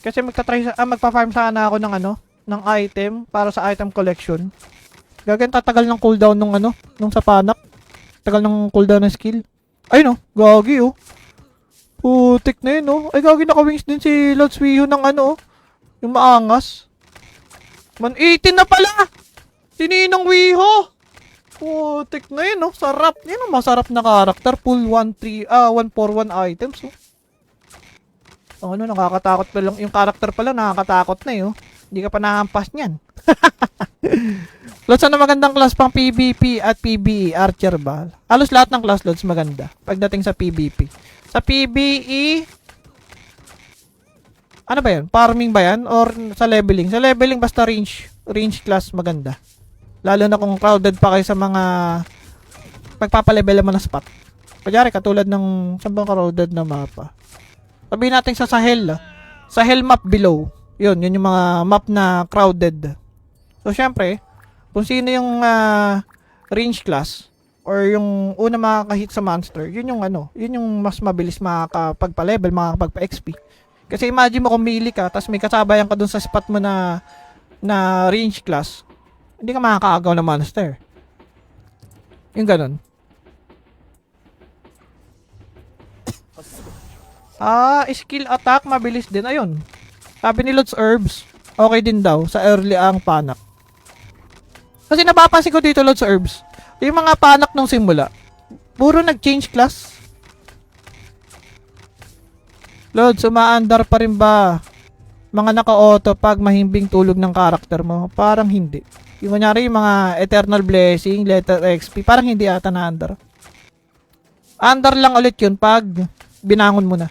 Kasi magpa-farm sana ako ng item para sa item collection. Gagawin tatagal ng cooldown nung sa panak. Tagal ng cooldown ng skill. Ay gagi putik na yun Ay gagi naka-wings din si Lods Wiho ng yung maangas. 118 na pala! Sininong Wiho! Putik na yun sarap. Yan masarap na karakter. Full 141 items nakakatakot pa lang. Yung karakter pala nakakatakot na Hindi ka pa nahampas niyan. Lods, magandang class pang PvP at PvE? Archer ba? Halos lahat ng class, Lods, maganda. Pagdating sa PvP. Sa PvE, Ano ba yan? Farming ba yan? Or sa leveling? Sa leveling basta range class maganda. Lalo na kung crowded pa kayo sa mga pagpapalevel mo na spot. Kunyari katulad ng saan bang crowded na mapa. Sabihin natin sa Sahel. Sahel map below. Yun yung mga map na crowded. So syempre, kung sino yung range class or yung una makakahit sa monster, yun yung mas mabilis makakapagpa-level, makakapagpa-XP. Kasi imagine mo kung melee ka, tapos may kasabayan ka dun sa spot mo na range class, hindi ka makakaagaw ng monster. Yung ganun. Skill attack, mabilis din. Ayun. Sabi ni Lods Herbs, okay din daw sa early ang panak. Kasi napapansin ko dito, Lods Herbs, yung mga panak nung simula, puro nag-change class. Lods, umaandar pa rin ba mga naka-auto pag mahimbing tulog ng karakter mo? Parang hindi. Yung kunyari yung mga Eternal Blessing, Letter XP, parang hindi ata na-andar. Andar lang ulit yun pag binangon mo na.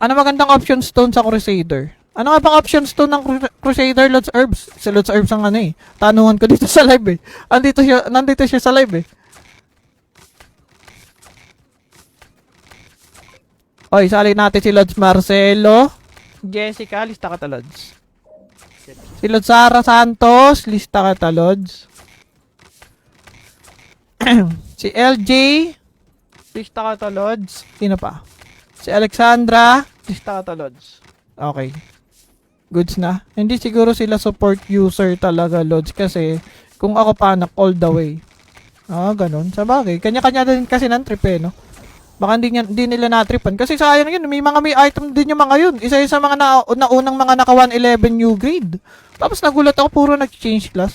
Ano magandang option stone sa Crusader? Ano nga bang option stone ng Crusader, Lods Herbs? Si Lods Herbs ang tanungan ko dito sa live nandito siya sa live Oy, sali natin si Lods Marcelo. Jessica, lista ka ta, Lods. Si Lods Sara Santos, lista ka ta, Lods. Si LJ, lista ka ta, Lods. Sino pa? Si Alexandra, lista ka ta, Lods. Okay. Goods na. Hindi siguro sila support user talaga, Lods, kasi kung ako panak all the way. Ganun. Sabagay. Kanya-kanya din kasi ng trip no? Baka hindi nila na-tripan. Kasi sayang yun. May item din yung mga yun. Isa sa mga naunang mga naka 111 new grade. Tapos nagulat ako, puro nag-change class.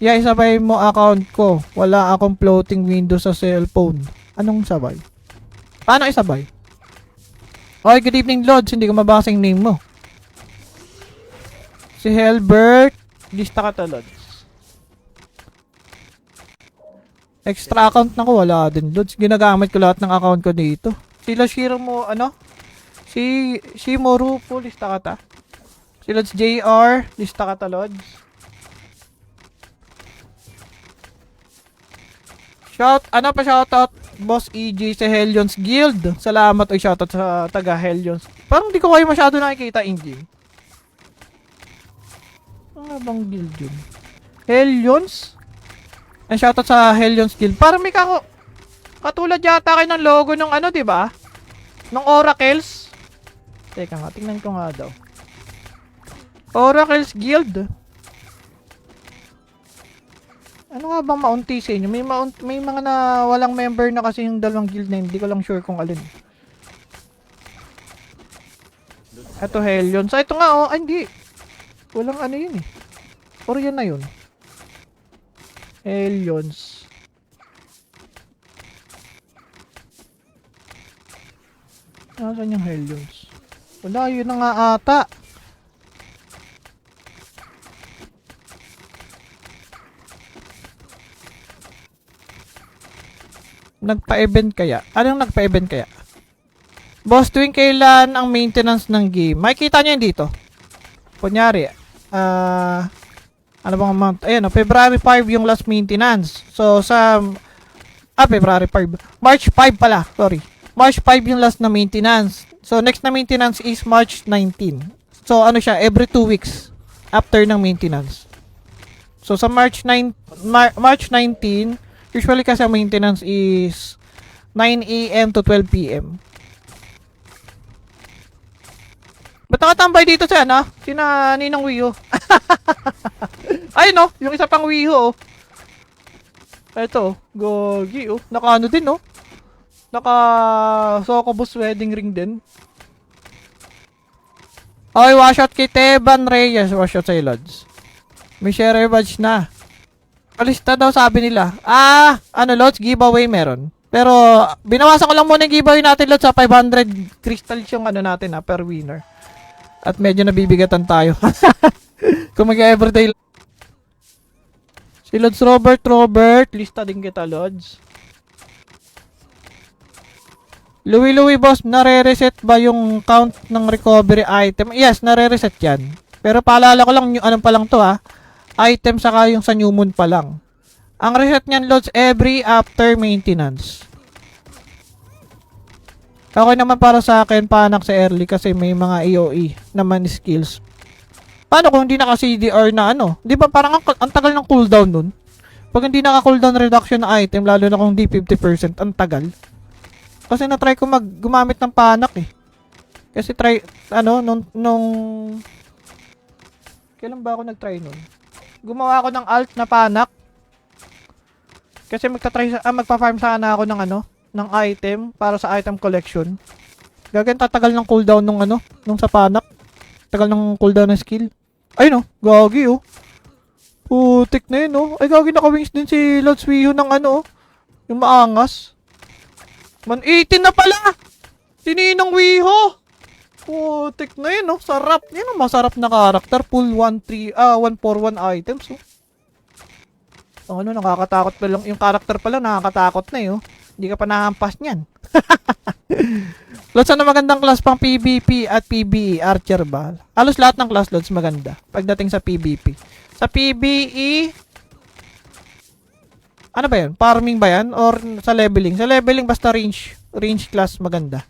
Yeah, isabay mo account ko. Wala akong floating window sa cellphone. Anong sabay? Paano isabay? Okay, good evening, Lods. Hindi ko mabasa yung name mo. Si Helbert. Lista ka ta, Lods. Extra account na ko, wala din, Lods. Ginagamit ko lahat ng account ko dito. Sila Shiro mo, Si Shimorupo, lista ka ta. Si Lods JR, lista ka ta, Lods. Shoutout, Boss EJ sa Hellions Guild. Salamat o shoutout sa taga Hellions. Parang di ko kayo masyado nakikita in game. Ano bang guild yun? Hellions? And shoutout sa Hellions Guild. Parang may katulad yata kayo ng logo ng diba? Ng Oracles. Teka nga, tingnan ko nga daw. Oracles Guild. Ano nga bang maunti sa inyo? May mga na walang member na kasi yung dalawang guild na hindi ko lang sure kung alin. Ito Hellions. Ito nga hindi. Walang yun Or yun na yun. Hellions. Nasaan yung Hellions? Wala, yun na nga ata. Nagpa-event kaya? Anong nagpa-event kaya? Boss, tuwing kailan ang maintenance ng game? Makikita nyo yun dito. Kunyari, ano bang amount? Ayan, February 5 yung last maintenance. So, February 5. March 5 pala, sorry. March 5 yung last na maintenance. So, next na maintenance is March 19. So, every 2 weeks after ng maintenance. So, sa March 19, usually kasi ang maintenance is 9 AM to 12 PM. Ba't nakatambay dito siya, Sina Ninong Wiho. Ay, yung isa pang Wiho, Ito, gogi, Naka din, Naka Sokobus wedding ring din. Okay, washout kay Teban Reyes. Washout sa Lods. May share badge na. Palista daw sabi nila. Lods, giveaway meron. Pero, binawasan ko lang muna yung giveaway natin, Lods, sa 500 crystals yung natin, per winner. At medyo nabibigatan tayo. Kung mag-everyday. Si Lods Robert, lista din kita, Lods. Louie, boss, nare-reset ba yung count ng recovery item? Yes, nare-reset yan. Pero paalala ko lang, yung anong pa lang to ha. Item saka yung sa new moon pa lang. Ang reset niyan, loads, every after maintenance. Okay naman para sa akin, panak sa early kasi may mga AOE naman skills. Paano kung hindi naka-CDR na ano? Di ba parang ang tagal ng cooldown nun? Pag hindi naka-cooldown reduction na item, lalo na kung di 50%, ang tagal. Kasi na-try ko gumamit ng panak eh. Kasi nung kailan ba ako nag-try nun? Gumawa ako ng alt na panak. Kasi magpa-farm sana ako ng item para sa item collection. Gagan tatagal ng cooldown nung sa panak. Tagal ng cooldown ng skill. Ay no, gagi oh. Putik na yun oh. Ay gagi naka-wings din si Lord Suiho ng yung maangas. 118 na pala! Sininong Wiho! Putik na yun oh. Sarap. Yan ang masarap na karakter. Full 141 items oh. Nakakatakot pa lang. Yung karakter pala nakakatakot na yun. Hindi ka pa nahampas niyan. Lots na magandang class pang PvP at PvE. Archer ba? Halos lahat ng class loads maganda. Pagdating sa PvP. Sa PvE, ano ba yan? Farming ba yan? Or sa leveling? Sa leveling basta range class maganda.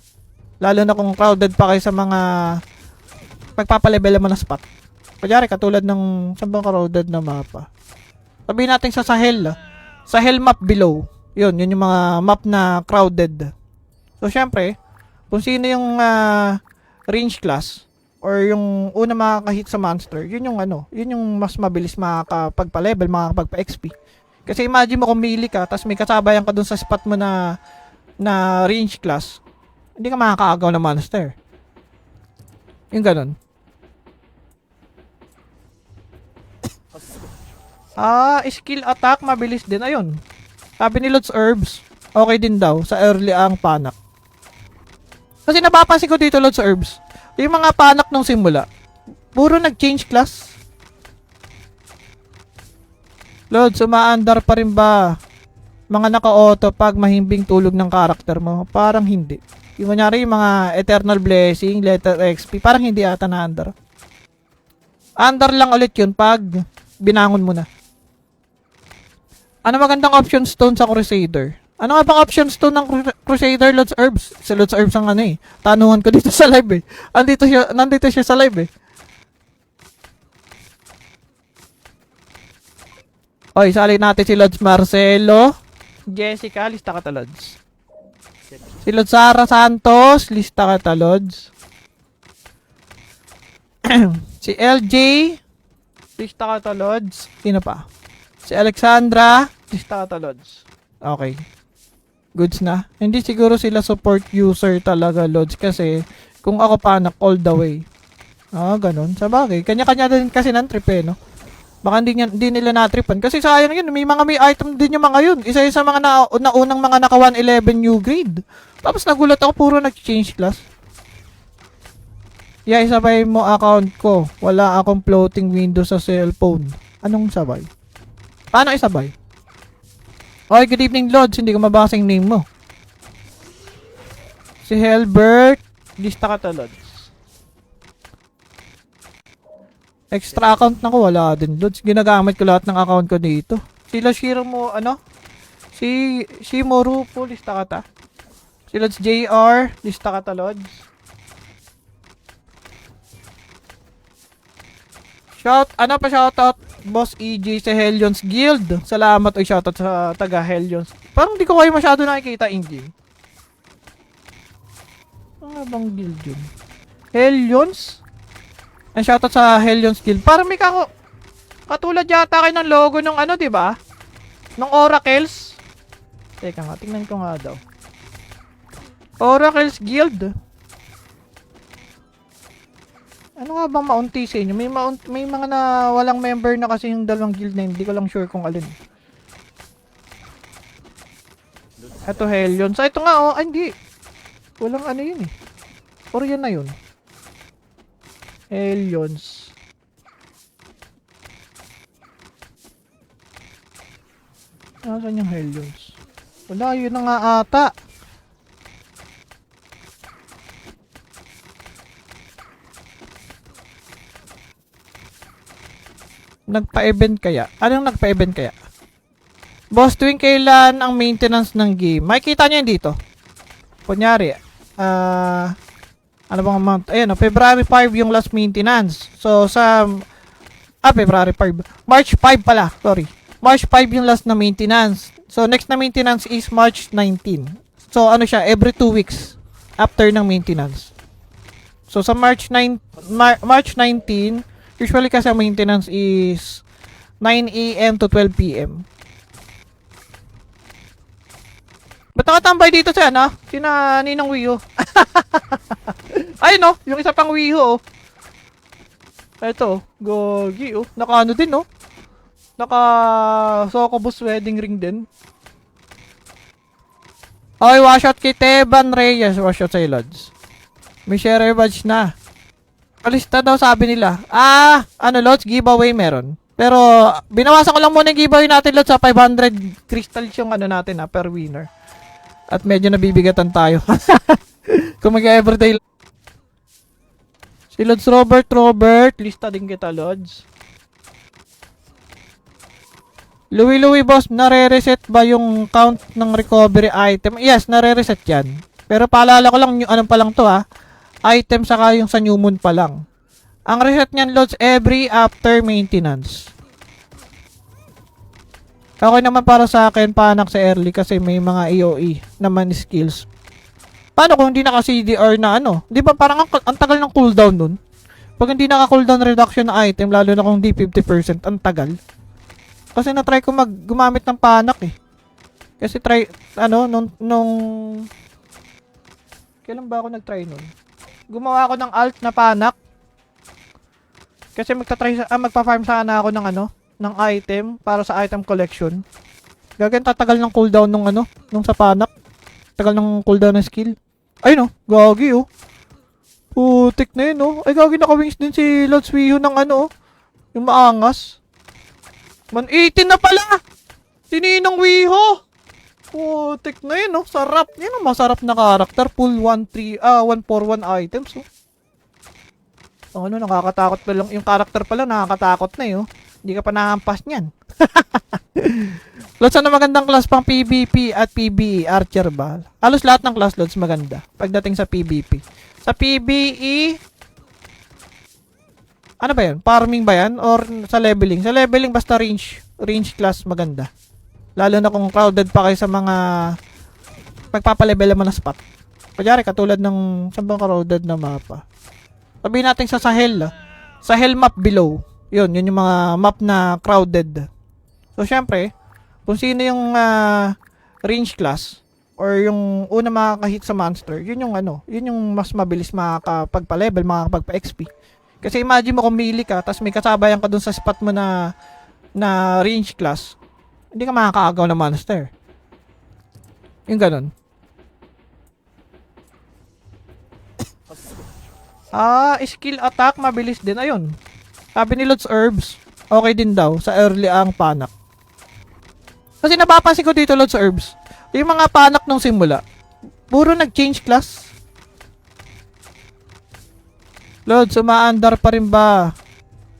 Lalo na kung crowded pa kayo sa mga pagpapalevel mo na spot. Kunyari katulad ng saan crowded na mapa. Sabihin natin sa Sahel. Sahel map below. Yun yung mga map na crowded. So syempre, kung sino yung range class or yung una makakahit sa monster, yun yung mas mabilis makakapagpa-level, makakapagpa-XP. Kasi imagine mo kung melee ka, tapos may kasabayan ka dun sa spot mo na range class, hindi ka makakaagaw ng monster. Yung ganun. Skill attack, mabilis din. Ayun. Sabi ni Lots Herbs, okay din daw sa early ang panak. Kasi napapansin ko dito, Lots Herbs, yung mga panak nung simula, puro nag-change class. Lods, umaandar pa rin ba mga naka-auto pag mahimbing tulog ng karakter mo? Parang hindi. Yung kunyari yung mga Eternal Blessing, Letter XP, parang hindi ata na-andar. Andar lang ulit yun pag binangon mo na. Ano magandang option stone sa Crusader? Ano nga bang option stone ng Crusader, Lods Herbs? Si Lods Herbs ang tanuhan ko dito sa live eh. Nandito siya sa live eh. Oy, sali natin si Lods Marcelo. Jessica, lista ka ta, Lods. Si Lods Sara Santos, lista ka ta, Lods. Si LJ, lista ka ta, Lods. Sino pa? Si Alexandra, lista ka ta, Lods. Okay. Goods na. Hindi siguro sila support user talaga, Lods. Kasi kung ako panak all the way. Ganun. Sabagay. Kanya-kanya din kasi ng trip no? Baka hindi nila na-tripan. Kasi sayang yun. May item din yung mga yun. Isa sa mga naunang mga naka 111 new grade. Tapos nagulat ako puro nag-change class. Yeah, isabay mo account ko. Wala akong floating window sa cellphone. Anong sabay? Paano isabay? Okay, good evening, Lods. Hindi ko mabasa yung name mo. Si Helbert. Lista ka ta, Lods. Extra account na ko, wala din, Lods. Ginagamit ko lahat ng account ko dito. Si Loshiro mo, Si Shimoru po, lista ka ta. Si Lods JR, lista ka ta, Lods. Shoutout, Boss EJ sa Hellions Guild. Salamat, shoutout sa taga Hellions. Parang di ko kayo masyado nakikita, Ingy. Ano bang guild yun? Hellions? And shoutout sa Hellions Guild. Parang may katulad yata kayo ng logo ng diba? Ng Oracles. Teka nga, tingnan ko nga daw. Oracles Guild. Ano nga bang maunti sa inyo? May mga na walang member na kasi yung dalawang guild na hindi ko lang sure kung alin. Ito Hellions. Ito nga hindi. Walang yun eh. Or yan na yun. Hellions. Nasaan yung Hellions? Wala, yun na nga ata. Nagpa-event kaya? Anong nagpa-event kaya? Boss, tuwing kailan ang maintenance ng game? Makikita nyo yun dito. Kunyari, ano bang amount? Ayan, February 5 yung last maintenance. So, February 5. March 5 pala, sorry. March 5 yung last na maintenance. So, next na maintenance is March 19. So, ano siya, every 2 weeks after ng maintenance. So, sa March 19, usually kasi ang maintenance is 9 AM to 12 PM. Ba't nakatambay dito siya, na? Sina Ninong Wiho. Ay, no? Yung isa pang Wiho, oh. Ito, gogi, oh. Naka ano din, oh. Naka Sokobus wedding ring din. Okay, washout kay Teban Reyes. Washout sa Lods. May share badge na. Alista daw sabi nila. Lods, giveaway meron. Pero, binawasan ko lang muna yung giveaway natin, Lods, sa 500 crystals yung ano natin, per winner. At medyo nabibigatan tayo. Kung mag-everyday. Si Lods Robert, lista din kita, Lods. Louie, boss, nare-reset ba yung count ng recovery item? Yes, nare-reset yan. Pero paalala ko lang, yung anong pa lang to, item saka yung sa new moon pa lang. Ang reset niyan, Lods, every after maintenance. Okay naman para sa akin, panak sa early kasi may mga EOE naman skills. Paano kung hindi naka-CDR na ano? Di ba parang ang tagal ng cooldown nun? Pag hindi naka-cooldown reduction na item, lalo na kung di 50%, ang tagal. Kasi na-try ko gumamit ng panak eh. Kasi kailan ba ako nag-try nun? Gumawa ako ng alt na panak. Kasi magpa-farm sana ako ng item para sa item collection. Gagawin tatagal ng cooldown nung sa panak. Tagal ng cooldown ng skill. Ay no, gagi oh. Putik na yun oh. Ay gagi naka-wings din si Lods Wiho ng yung maangas. 118 na pala! Sininong Wiho! Putik na yun oh. Sarap. Yan ang masarap na karakter. Full 141 items oh. Nakakatakot pa lang. Yung karakter pa lang nakakatakot na yun. Hindi ka pa nahampas niyan. Lods, ano magandang class pang PvP at PvE? Archer ba? Halos lahat ng class, Lods, maganda. Pagdating sa PvP. Sa PvE, ano ba yan? Farming ba yan? Or sa leveling? Sa leveling, basta range class maganda. Lalo na kung crowded pa kayo sa mga pagpapalevel mo na spot. Kunyari, katulad ng sabang crowded na mapa. Sabihin natin sa Sahel. Sahel map below. Yun yung mga map na crowded. So, syempre, kung sino yung range class or yung una makaka-hit sa monster, yun yung mas mabilis makakapagpa-level, makakapagpa-XP. Kasi imagine mo kung mili ka, tapos may kasabayan ka dun sa spot mo na range class, hindi ka makakaagaw ng monster. Yung ganun. Skill attack, mabilis din. Ayun. Sabi ni Lods Herbs, okay din daw sa early ang panak. Kasi napapansin ko dito, Lods Herbs, yung mga panak nung simula, puro nag-change class. Lods, umaandar pa rin ba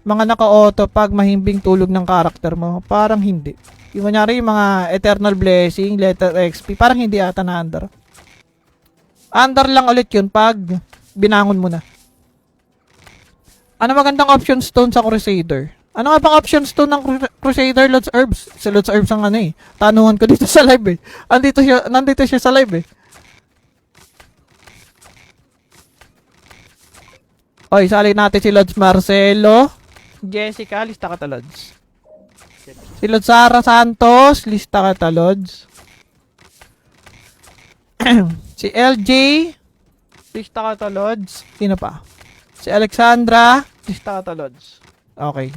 mga naka-auto pag mahimbing tulog ng karakter mo? Parang hindi. Yung kunyari, yung mga Eternal Blessing, Letter XP, parang hindi ata na-andar. Andar lang ulit yun pag binangon mo na. Ano magandang option stone sa Crusader? Ano nga bang option stone ng Crusader, Lods Herbs? Si Lods Herbs ang tanungan ko dito sa live eh. Nandito siya sa live eh. Oy, sali natin si Lods Marcelo. Jessica, lista ka ta, Lods. Si Lods Sara Santos, lista ka ta, Lods. Si LJ, lista ka ta, Lods. Sino pa? Si Alexandra, lista ka ta, Lods. Okay.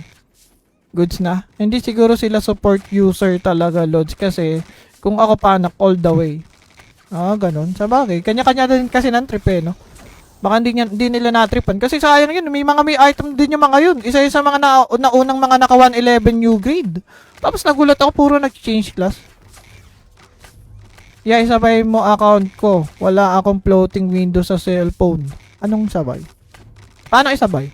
Goods na. Hindi siguro sila support user talaga, Lods. Kasi, kung ako panak all the way. Ganun. Sabagay. Kanya-kanya din kasi ng trip no? Baka hindi nila na-tripan. Kasi sayang yun. May item din yung mga yun. Isa sa mga naunang mga naka 111 new grade. Tapos nagulat ako, puro nag-change class. Yeah, isabay mo account ko. Wala akong floating window sa cellphone. Anong sabay? Paano isabay?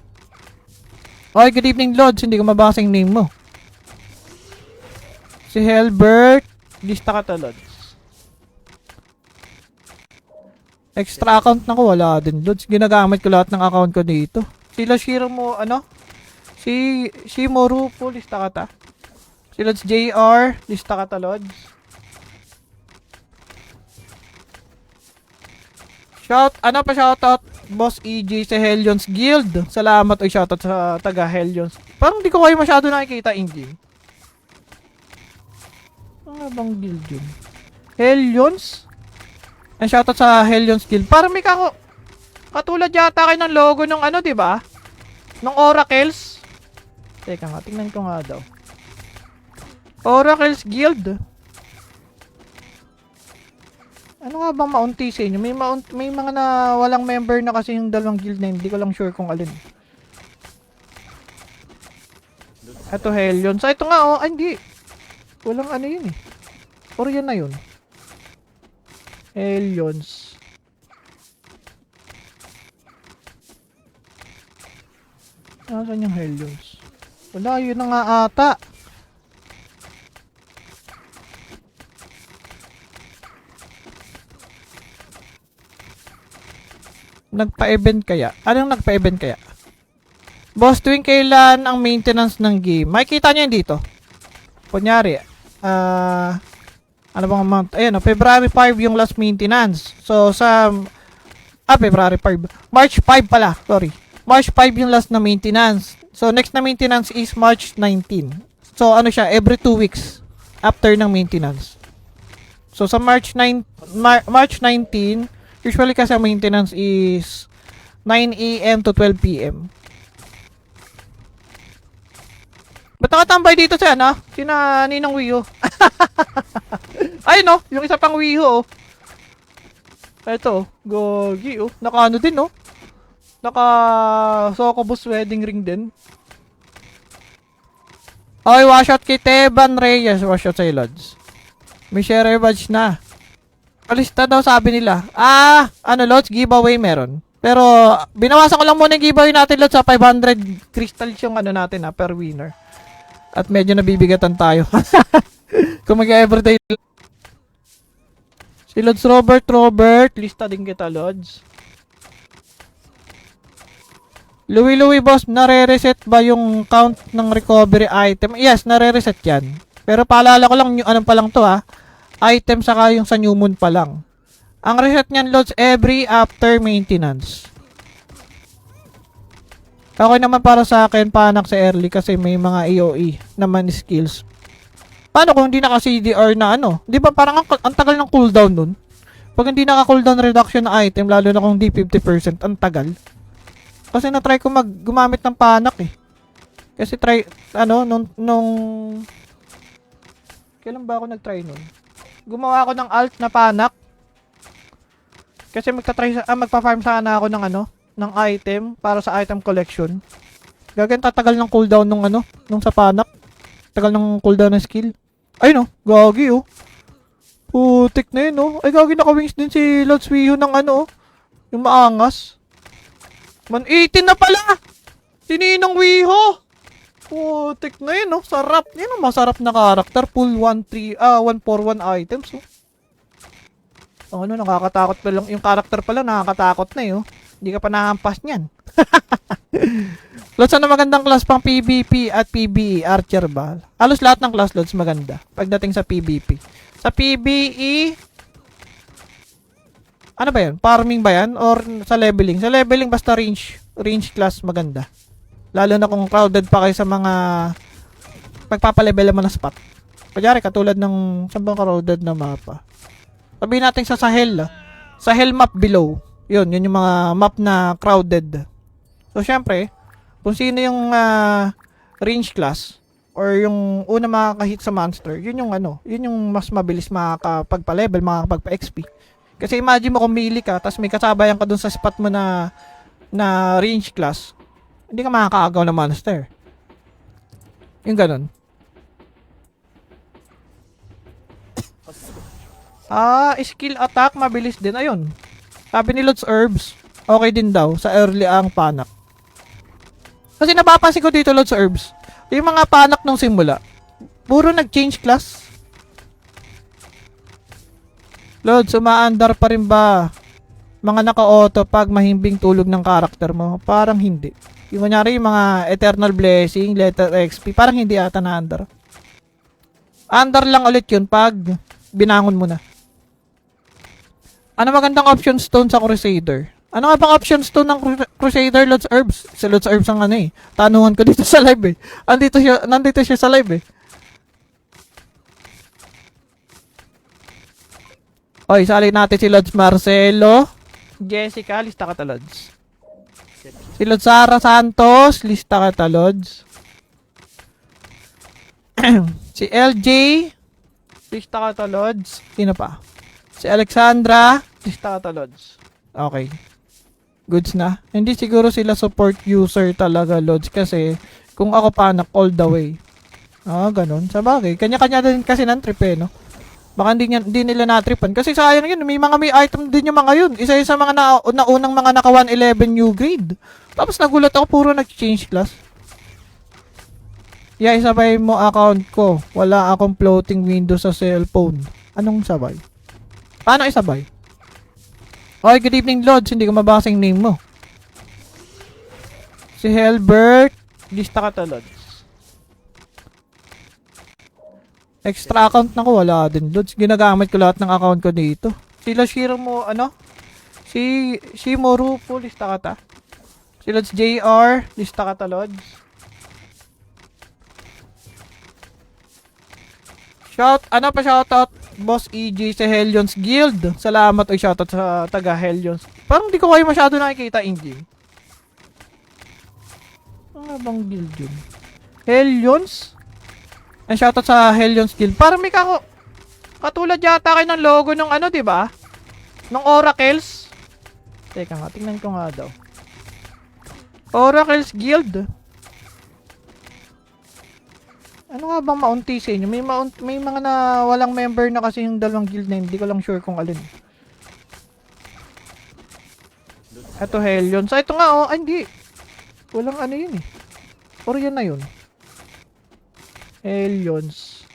Okay, good evening, Lods. Hindi ko mabasa yung name mo. Si Helbert. Lista ka to, Lods. Extra account na ko, wala din, Lods. Ginagamit ko lahat ng account ko dito. Sila Shiro mo, ano? Si Shimoru po, lista ka ta. Si Lods JR, lista ka ta, Lods. Shoutout, Boss EJ sa Hellions Guild. Salamat o shoutout sa taga Hellions. Parang di ko kayo masyado nakikita in game. Ano bang guild yun? Hellions? And shoutout sa Hellions Guild. Parang may katulad yata kayo ng logo ng ano, diba? Ng Oracles. Teka nga, tingnan ko nga daw. Oracles Guild. Ano nga bang maunti sa inyo? May mga na walang member na kasi yung dalawang guild na hindi ko lang sure kung alin. Ito Hellions. Ito nga oh, hindi. Walang ano yun eh. Or yan na yun. Hellions. Nasaan yung Hellions? Wala, yun na nga ata. Nagpa-event kaya? Anong nagpa-event kaya? Boss, tuwing kailan ang maintenance ng game? Makikita nyo yun dito. Kunyari, ano bang month? Ayan, February 5 yung last maintenance. So, February 5. March 5 pala, sorry. March 5 yung last na maintenance. So, next na maintenance is March 19. So, ano siya, every 2 weeks after ng maintenance. So, sa March 19, usually kasi ang maintenance is 9 AM to 12 PM. Ba't nakatambay dito siya, na? Sina Ninong Wio. Ay, no? Yung isa pang Wio, oh. Ito, gogi, oh. Naka ano din, oh. Naka Sokobus wedding ring din. Okay, washout kay Teban Reyes. Washout sa Lods. May share badge na. Kalista daw sabi nila. Lods, giveaway meron. Pero, binawasan ko lang muna yung giveaway natin, Lods, sa 500 crystals yung ano natin, per winner. At medyo nabibigatan tayo. Kung mag-everyday. Si Lods Robert, lista din kita, Lods. Louie, boss, nare-reset ba yung count ng recovery item? Yes, nare-reset yan. Pero paalala ko lang, yung anong pa lang to, item saka yung sa new moon pa lang. Ang reset niyan, Lods, every after maintenance. Okay naman para sa akin, panak sa early kasi may mga AOE naman skills. Paano kung hindi naka-CDR na ano? Di ba parang ang tagal ng cooldown nun? Pag hindi naka-cooldown reduction na item, lalo na kung di 50%, ang tagal. Kasi na-try ko gumamit ng panak eh. Kasi nung kailan ba ako nag-try nun? Gumawa ako ng alt na panak. Kasi magpa-farm sana ako ng item para sa item collection. Gagawin tatagal ng cooldown nung sa panak. Tagal ng cooldown ng skill. Ay no, gagi oh. Putik na yun oh. Ay gagi naka-wings din si Lods Wiho ng yung maangas. 118 na pala! Sininong Wiho! Putik na yun, oh. Sarap. Yan ang masarap na karakter. Full 141 items, oh. Nakakatakot pa lang. Yung karakter pala, nakakatakot na, oh. Hindi ka pa nahampas niyan. Lods, ano magandang class pang PvP at PvE? Archer ba? Halos lahat ng class, Lods, maganda. Pagdating sa PvP. Sa PvE... Ano ba yan? Farming ba yan? Or sa leveling? Sa leveling basta range class maganda. Lalo na kung crowded pa kayo sa mga pagpapalevel naman na spot. Kunyari katulad ng sabang crowded na mapa. Sabihin natin sa Sahel. Sahel map below. Yun yung mga map na crowded. So syempre, kung sino yung range class or yung una makakahit sa monster, yun yung mas mabilis makakapagpa-level, makakapagpa-XP. Kasi imagine mo kung mili ka, tapos may kasabayan ka dun sa spot mo na range class, hindi ka makakaagaw ng monster. Yung ganun. Skill attack, mabilis din. Ayun. Sabi ni Lods Herbs, okay din daw sa early ang panak. Kasi napapansin ko dito, Lods Herbs, yung mga panak nung simula, puro nag-change class. Lods, umaandar pa rin ba mga naka-auto pag mahimbing tulog ng karakter mo? Parang hindi. Yung kunyari, yung mga Eternal Blessing, Letter XP, parang hindi ata na-andar. Andar lang ulit yun pag binangon mo na. Ano magandang option stone sa Crusader? Ano nga bang option stone ng Crusader, Lods Herbs? Si Lods Herbs ang ano eh. Tanungan ko dito sa live eh. Nandito siya sa live eh. Oy, sali natin si Lods Marcelo. Jessica, lista ka ta, Lods. Si Lods Sara Santos, lista ka ta, Lods. Si LJ, lista ka ta, Lods. Sino pa? Si Alexandra, lista ka ta, Lods. Okay. Goods na. Hindi siguro sila support user talaga, Lods, kasi kung ako panak all the way. Ganun. Sa bagay. Kanya-kanya din kasi ng trip eh, no? Baka hindi nila natripan. Kasi sayang yun. May item din yung mga yun. Isa sa mga naunang mga naka 111 new grade. Tapos nagulat ako, puro nag-change class. Yeah, isabay mo account ko. Wala akong floating window sa cellphone. Anong sabay? Paano isabay? Okay, good evening, Lods. Hindi ko mabasa yung name mo. Si Helbert. Lista ka ta, Lods. Extra account na ko, wala din, Lods. Ginagamit ko lahat ng account ko dito. Sila Shiro mo, Si Shimorupo, lista ka ta. Si Lods JR, lista ka ta, Lods. Shoutout, Boss EJ sa Hellions Guild. Salamat o shoutout sa taga Hellions. Parang di ko kayo masyado nakikita in game. Ano bang guild yun? Hellions? And shoutout sa Hellions Guild. Parang may katulad yata kayo ng logo ng diba? Ng Oracles. Teka nga, tingnan ko nga daw. Oracles Guild. Ano nga bang maunti sa inyo? May mga na walang member na kasi yung dalawang guild na hindi ko lang sure kung alin. Ito Hellions. Ito nga hindi. Walang yun eh. Or yun na yun. Hellions.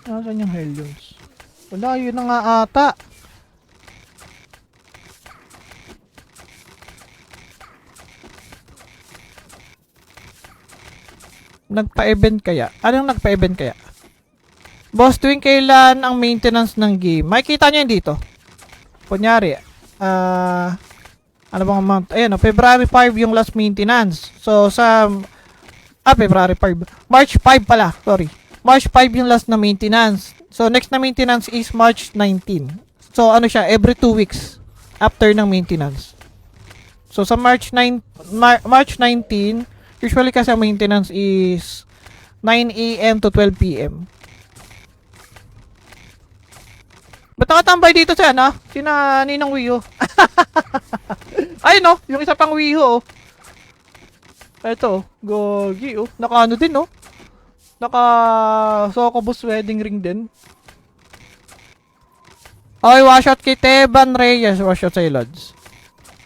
Nasaan yung Hellions? Wala, yun na nga ata. Nagpa-event kaya? Anong nagpa-event kaya? Boss, tuwing kailan ang maintenance ng game? Makikita nyo yun dito. Kunyari, ano bang amount? Ayan, February 5 yung last maintenance. So, February 5. March 5 pala, sorry. March 5 yung last na maintenance. So, next na maintenance is March 19. So, every 2 weeks after ng maintenance. So, sa March 19, usually kasi ang maintenance is 9 AM to 12 PM. Ba't nakatambay dito siya, Sina Ninang Wiho. Ay, yung isa pang Wiho, Ito, gogi, Naka din, Naka Sokobus wedding ring din. Okay, washout kay Teban Reyes. Washout sa Lods.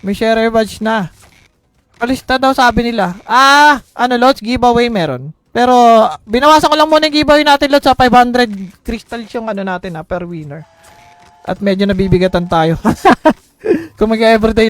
May share badge na. Palista daw sabi nila. Lods, giveaway meron. Pero, binawasan ko lang muna yung giveaway natin, Lods, sa 500 crystals yung natin, per winner. At medyo nabibigatan tayo. Kung mag-everyday